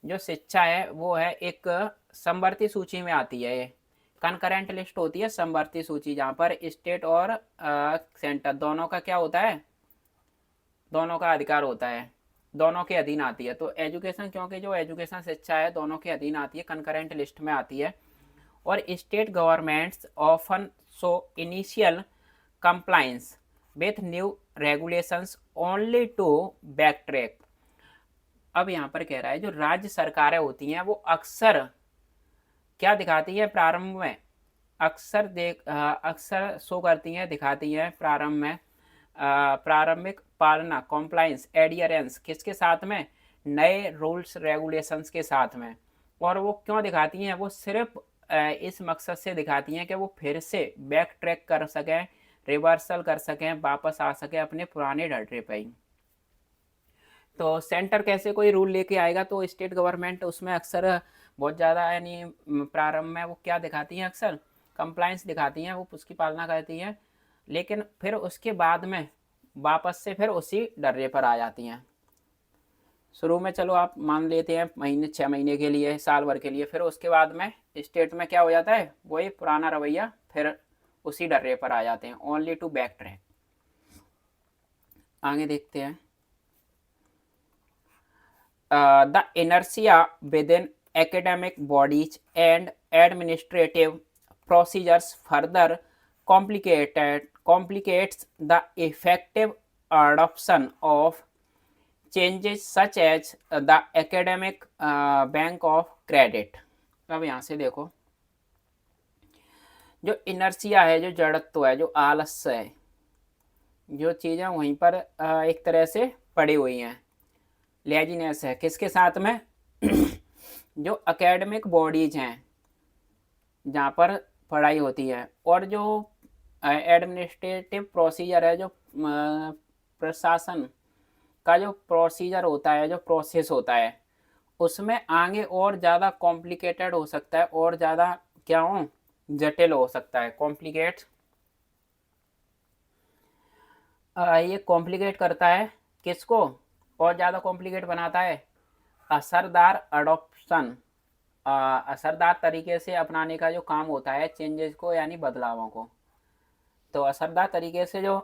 जो शिक्षा है वो है एक समवर्ती सूची में आती है। ये कनकरेंट लिस्ट होती है समवर्ती सूची, जहाँ पर स्टेट और सेंटर दोनों का क्या होता है, दोनों का अधिकार होता है, दोनों के अधीन आती है। तो एजुकेशन, क्योंकि जो एजुकेशन शिक्षा है दोनों के अधीन आती है, कनकरेंट लिस्ट में आती है। और state governments often show initial compliance with new regulations only to backtrack. अब यहाँ पर कह रहा है जो राज्य सरकारें होती हैं वो अक्सर क्या दिखाती हैं प्रारंभ में, अक्सर शो करती हैं, दिखाती हैं प्रारंभ में प्रारंभिक पालना, कॉम्प्लाइंस, एडियरेंस किसके साथ में, नए रूल्स रेगुलेशंस के साथ में। और वो क्यों दिखाती हैं, वो सिर्फ इस मकसद से दिखाती हैं कि वो फिर से बैक ट्रैक कर सकें, रिवर्सल कर सकें, वापस आ सकें अपने पुराने ढर्रे पे ही। तो सेंटर कैसे कोई रूल लेके आएगा, तो स्टेट गवर्नमेंट उसमें अक्सर बहुत ज़्यादा, यानी प्रारंभ में वो क्या दिखाती हैं, अक्सर कंप्लायंस दिखाती हैं, वो उसकी पालना करती हैं, लेकिन फिर उसके बाद में वापस से फिर उसी डर्रे पर आ जाती हैं। शुरू में चलो आप मान लेते हैं महीने 6 महीने के लिए, साल भर के लिए, फिर उसके बाद में स्टेट में क्या हो जाता है, वही पुराना रवैया, फिर उसी डर्रे पर आ जाते हैं, ओनली टू बैक ट्रैक। आगे देखते हैं। The inertia within academic bodies and administrative procedures further complicates the effective adoption of changes such as the academic bank of credit। अब यहाँ से देखो, जो इनर्सिया है, जो जड़त्व है, जो आलस्य है, जो चीज़ें वहीं पर एक तरह से पड़ी हुई हैं, लेजीनेस है, किसके साथ में जो एकेडमिक बॉडीज हैं जहाँ पर पढ़ाई होती है, और जो एडमिनिस्ट्रेटिव प्रोसीजर है, जो प्रशासन का जो प्रोसीजर होता है, जो प्रोसेस होता है, उसमें आगे और ज़्यादा कॉम्प्लिकेटेड हो सकता है, और ज़्यादा क्या हो, जटिल हो सकता है। कॉम्प्लिकेट, ये कॉम्प्लिकेट करता है किसको, और ज़्यादा कॉम्प्लिकेट बनाता है असरदार अडॉप्शन, असरदार तरीके से अपनाने का जो काम होता है चेंजेस को, यानी बदलावों को। तो असरदार तरीके से जो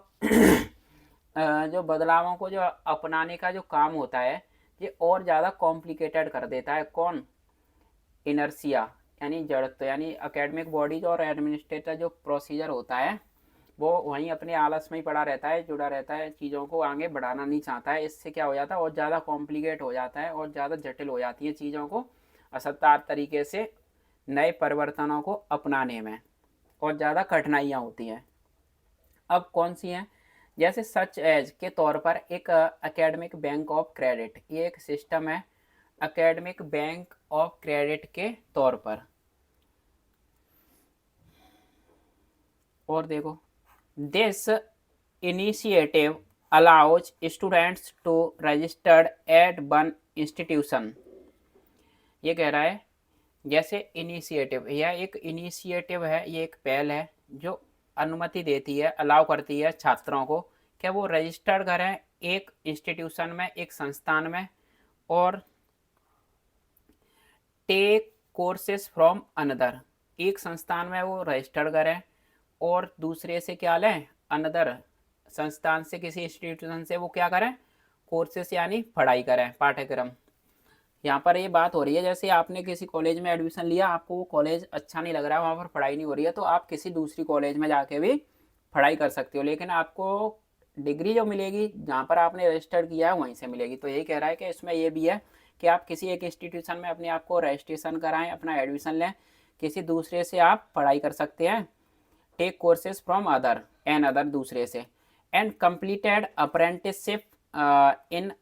जो बदलावों को जो अपनाने का जो काम होता है, ये और ज़्यादा कॉम्प्लिकेटेड कर देता है। कौन, इनर्सिया यानी जड़त्व, यानी एकेडमिक बॉडीज और एडमिनिस्ट्रेटर जो प्रोसीजर होता है, वो वहीं अपने आलस में ही पड़ा रहता है, जुड़ा रहता है, चीज़ों को आगे बढ़ाना नहीं चाहता है। इससे क्या हो जाता है, और ज़्यादा कॉम्प्लिकेट हो जाता है, और ज़्यादा जटिल हो जाती है चीज़ों को असरदार तरीके से नए परिवर्तनों को अपनाने में, और ज़्यादा कठिनाइयाँ होती हैं। अब कौन सी हैं, जैसे सच एज के तौर पर एक एकेडमिक बैंक ऑफ क्रेडिट, ये एक सिस्टम है एकेडमिक बैंक ऑफ क्रेडिट के तौर पर। और देखो, this initiative allows students to registered at one institution. ये कह रहा है, जैसे इनिशिएटिव, यह एक इनिशिएटिव है, ये एक पहल है जो अनुमति देती है, अलाउ करती है छात्रों को क्या वो रजिस्टर्ड करें एक इंस्टीट्यूशन में, एक संस्थान में, और टेक कोर्सेज फ्रॉम अनदर, एक संस्थान में वो रजिस्टर्ड करें, और दूसरे से क्या लें, अनदर संस्थान से, किसी इंस्टीट्यूशन से वो क्या करें, कोर्सेस यानी पढ़ाई करें, पाठ्यक्रम। यहाँ पर ये बात हो रही है, जैसे आपने किसी कॉलेज में एडमिशन लिया, आपको वो कॉलेज अच्छा नहीं लग रहा है, वहाँ पर पढ़ाई नहीं हो रही है, तो आप किसी दूसरी कॉलेज में जाके भी पढ़ाई कर सकते हो, लेकिन आपको डिग्री जो मिलेगी जहाँ पर आपने रजिस्टर किया है वहीं से मिलेगी। तो यही कह रहा है कि इसमें ये भी है कि आप किसी एक इंस्टीट्यूशन में अपने आप को रजिस्ट्रेशन कराएं, अपना एडमिशन लें, किसी दूसरे से आप पढ़ाई कर सकते हैं, take courses from other an other, दूसरे से, and completed apprenticeship in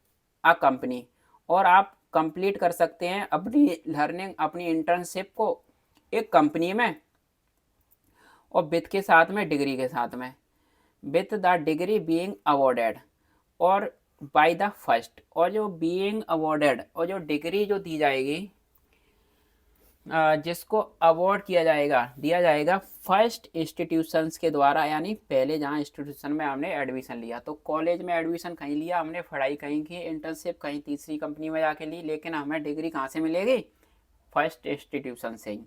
a company, और आप कंप्लीट कर सकते हैं अपनी लर्निंग, अपनी इंटर्नशिप को एक कंपनी में, और विथ के साथ में, डिग्री के साथ में, with the degree being awarded, और बाय द फर्स्ट, और जो बीइंग अवॉर्डेड, और जो डिग्री जो दी जाएगी, जिसको अवार्ड किया जाएगा, दिया जाएगा फर्स्ट इंस्टीट्यूशंस के द्वारा, यानी पहले जहाँ इंस्टीट्यूशन में हमने एडमिशन लिया। तो कॉलेज में एडमिशन कहीं लिया हमने, पढ़ाई कहीं की, इंटर्नशिप कहीं तीसरी कंपनी में जाके ली, लेकिन हमें डिग्री कहाँ से मिलेगी, फर्स्ट इंस्टीट्यूशन से ही।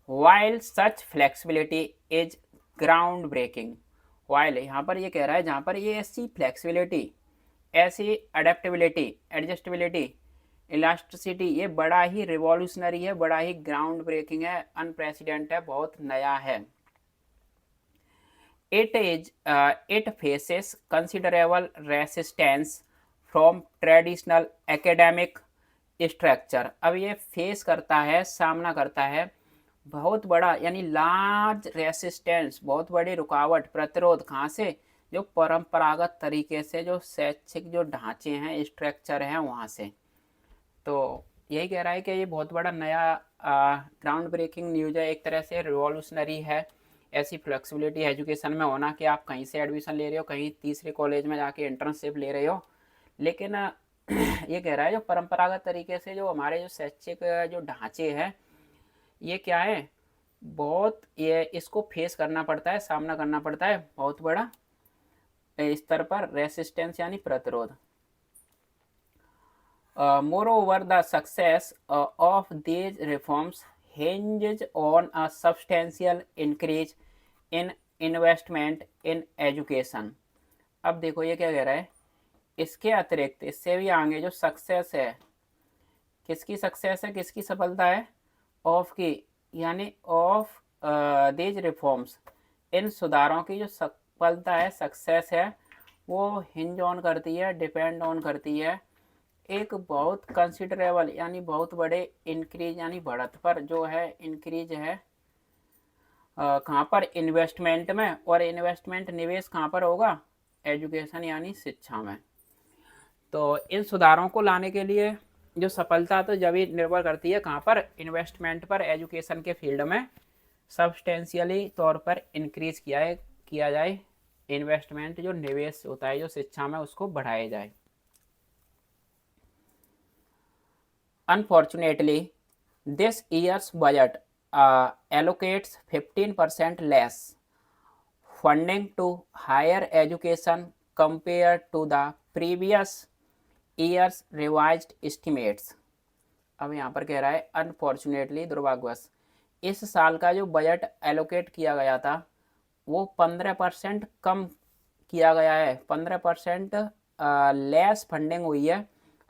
While such flexibility is ground breaking, while यहाँ पर ये कह रहा है, जहाँ पर ये ऐसी फ्लेक्सिबिलिटी, ऐसी अडेप्टेबिलिटी, एडजस्टेबिलिटी, इलास्टिसिटी, ये बड़ा ही रिवॉल्यूशनरी है, बड़ा ही ग्राउंड ब्रेकिंग है, अनप्रेसिडेंट है, बहुत नया है। It faces considerable resistance from traditional academic structure. अब ये फेस करता है, सामना करता है बहुत बड़ा, यानी लार्ज रेसिस्टेंस, बहुत बड़ी रुकावट, प्रतिरोध, कहाँ से, जो परंपरागत तरीके से जो शैक्षिक जो ढांचे हैं, स्ट्रक्चर हैं, वहाँ से। तो यही कह रहा है कि ये बहुत बड़ा नया ग्राउंड ब्रेकिंग न्यूज़ है, एक तरह से रिवॉल्यूशनरी है, ऐसी फ्लेक्सिबिलिटी एजुकेशन में होना कि आप कहीं से एडमिशन ले रहे हो, कहीं तीसरे कॉलेज में जाके इंटर्नशिप ले रहे हो, लेकिन ये कह रहा है जो परंपरागत तरीके से जो हमारे जो शैक्षिक जो ढांचे हैं, ये क्या है, बहुत ये इसको फेस करना पड़ता है, सामना करना पड़ता है बहुत बड़ा स्तर पर रेसिस्टेंस यानी प्रतिरोध। Moreover, the success of these reforms hinges on a substantial increase in investment in education। अब देखो ये क्या कह रहा है, इसके अतिरिक्त इससे भी आगे जो सक्सेस है, किसकी सक्सेस है, किसकी सफलता है, ऑफ की यानी ऑफ दीज रिफॉर्म्स, इन सुधारों की जो सफलता है, सक्सेस है, वो हिंज ऑन करती है, डिपेंड ऑन करती है एक बहुत कंसिडरेबल यानी बहुत बड़े इंक्रीज यानी बढ़त पर, जो है इंक्रीज है कहाँ पर, इन्वेस्टमेंट में। और इन्वेस्टमेंट निवेश कहाँ पर होगा, एजुकेशन यानी शिक्षा में। तो इन सुधारों को लाने के लिए जो सफलता तो जब ही निर्भर करती है कहाँ पर, इन्वेस्टमेंट पर, एजुकेशन के फील्ड में सब्सटेंशियली तौर पर इंक्रीज किया जाए इन्वेस्टमेंट, जो निवेश होता है जो शिक्षा में, उसको बढ़ाया जाए। Unfortunately, this year's budget allocates 15% less funding to higher education compared to the previous year's revised estimates। अब यहाँ पर कह रहा है अनफॉर्चुनेटली, दुर्भाग्यवश, इस साल का जो बजट एलोकेट किया गया था वो 15% कम किया गया है, 15% लेस फंडिंग हुई है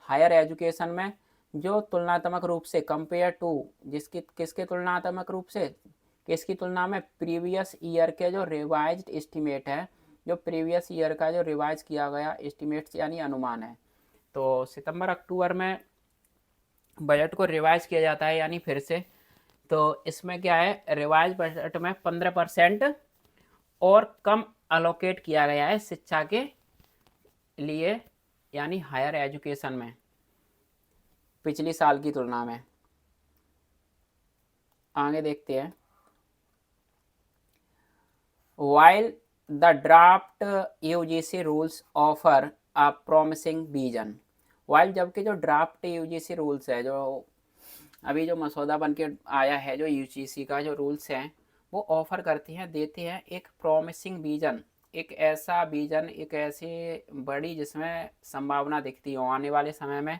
हायर एजुकेशन में, जो तुलनात्मक रूप से कंपेयर टू, किसके तुलनात्मक रूप से, किसकी तुलना में, प्रीवियस ईयर के जो रिवाइज्ड एस्टीमेट है, जो प्रीवियस ईयर का जो रिवाइज किया गया एस्टीमेट्स यानी अनुमान है। तो सितंबर अक्टूबर में बजट को रिवाइज किया जाता है यानी फिर से, तो इसमें क्या है, रिवाइज बजट में 15% और कम अलोकेट किया गया है शिक्षा के लिए यानी हायर एजुकेशन में, पिछली साल की तुलना में। आगे देखते हैं। While the draft UGC rules offer a promising vision, while जबकि जो ड्राफ्ट UGC रूल्स है, जो अभी जो मसौदा बन के आया है, जो UGC का जो रूल्स हैं, वो ऑफर करती हैं, देते हैं एक प्रॉमिसिंग विजन, एक ऐसा विजन, एक ऐसी बड़ी जिसमें संभावना दिखती हो आने वाले समय में,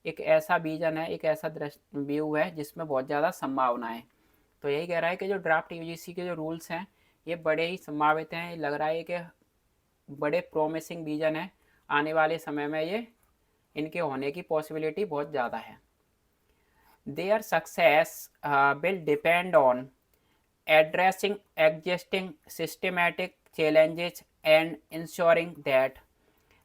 एक ऐसा विजन है, एक ऐसा व्यू है जिसमें बहुत ज़्यादा संभावना है। तो यही कह रहा है कि जो ड्राफ्ट UGC के जो रूल्स हैं ये बड़े ही संभावित हैं, लग रहा है कि बड़े प्रॉमिसिंग विजन है, आने वाले समय में ये इनके होने की पॉसिबिलिटी बहुत ज़्यादा है। Their success will depend on addressing existing systematic challenges and ensuring that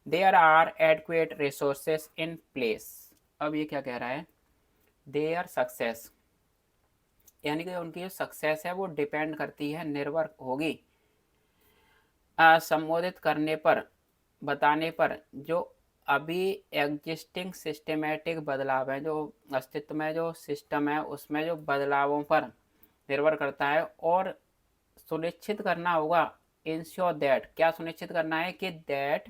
there are adequate resources in place. अब ये क्या कह रहा है, देयर सक्सेस यानी कि उनकी जो सक्सेस है वो डिपेंड करती है, निर्भर होगी, संबोधित करने पर, बताने पर, जो अभी एग्जिस्टिंग सिस्टमेटिक बदलाव हैं, जो अस्तित्व में जो सिस्टम है उसमें जो बदलावों पर निर्भर करता है। और सुनिश्चित करना होगा, इंश्योर दैट, क्या सुनिश्चित करना है कि that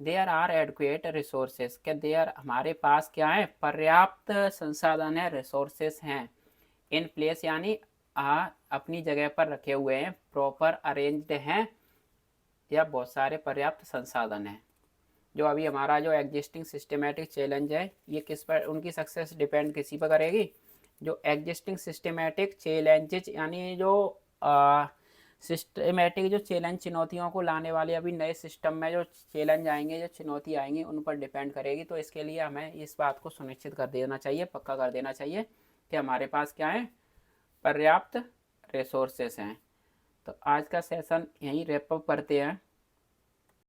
there are adequate resources, क्या देयर हमारे पास क्या है, पर्याप्त संसाधन है, रिसोर्सेज हैं, इन प्लेस यानी अपनी जगह पर रखे हुए हैं, प्रॉपर अरेंज्ड हैं, या बहुत सारे पर्याप्त संसाधन हैं। जो अभी हमारा जो एग्जिस्टिंग सिस्टमेटिक चैलेंज है, ये किस पर, उनकी सक्सेस डिपेंड किसी पर करेगी, जो एग्जिस्टिंग सिस्टमेटिक चैलेंजेज यानी जो सिस्टमेटिक जो चैलेंज, चुनौतियों को लाने वाले अभी नए सिस्टम में जो चैलेंज आएंगे, जो चुनौती आएंगी, उन पर डिपेंड करेगी। तो इसके लिए हमें इस बात को सुनिश्चित कर देना चाहिए, पक्का कर देना चाहिए कि हमारे पास क्या है, पर्याप्त रिसोर्सेस हैं। तो आज का सेशन यहीं रैप अप करते हैं।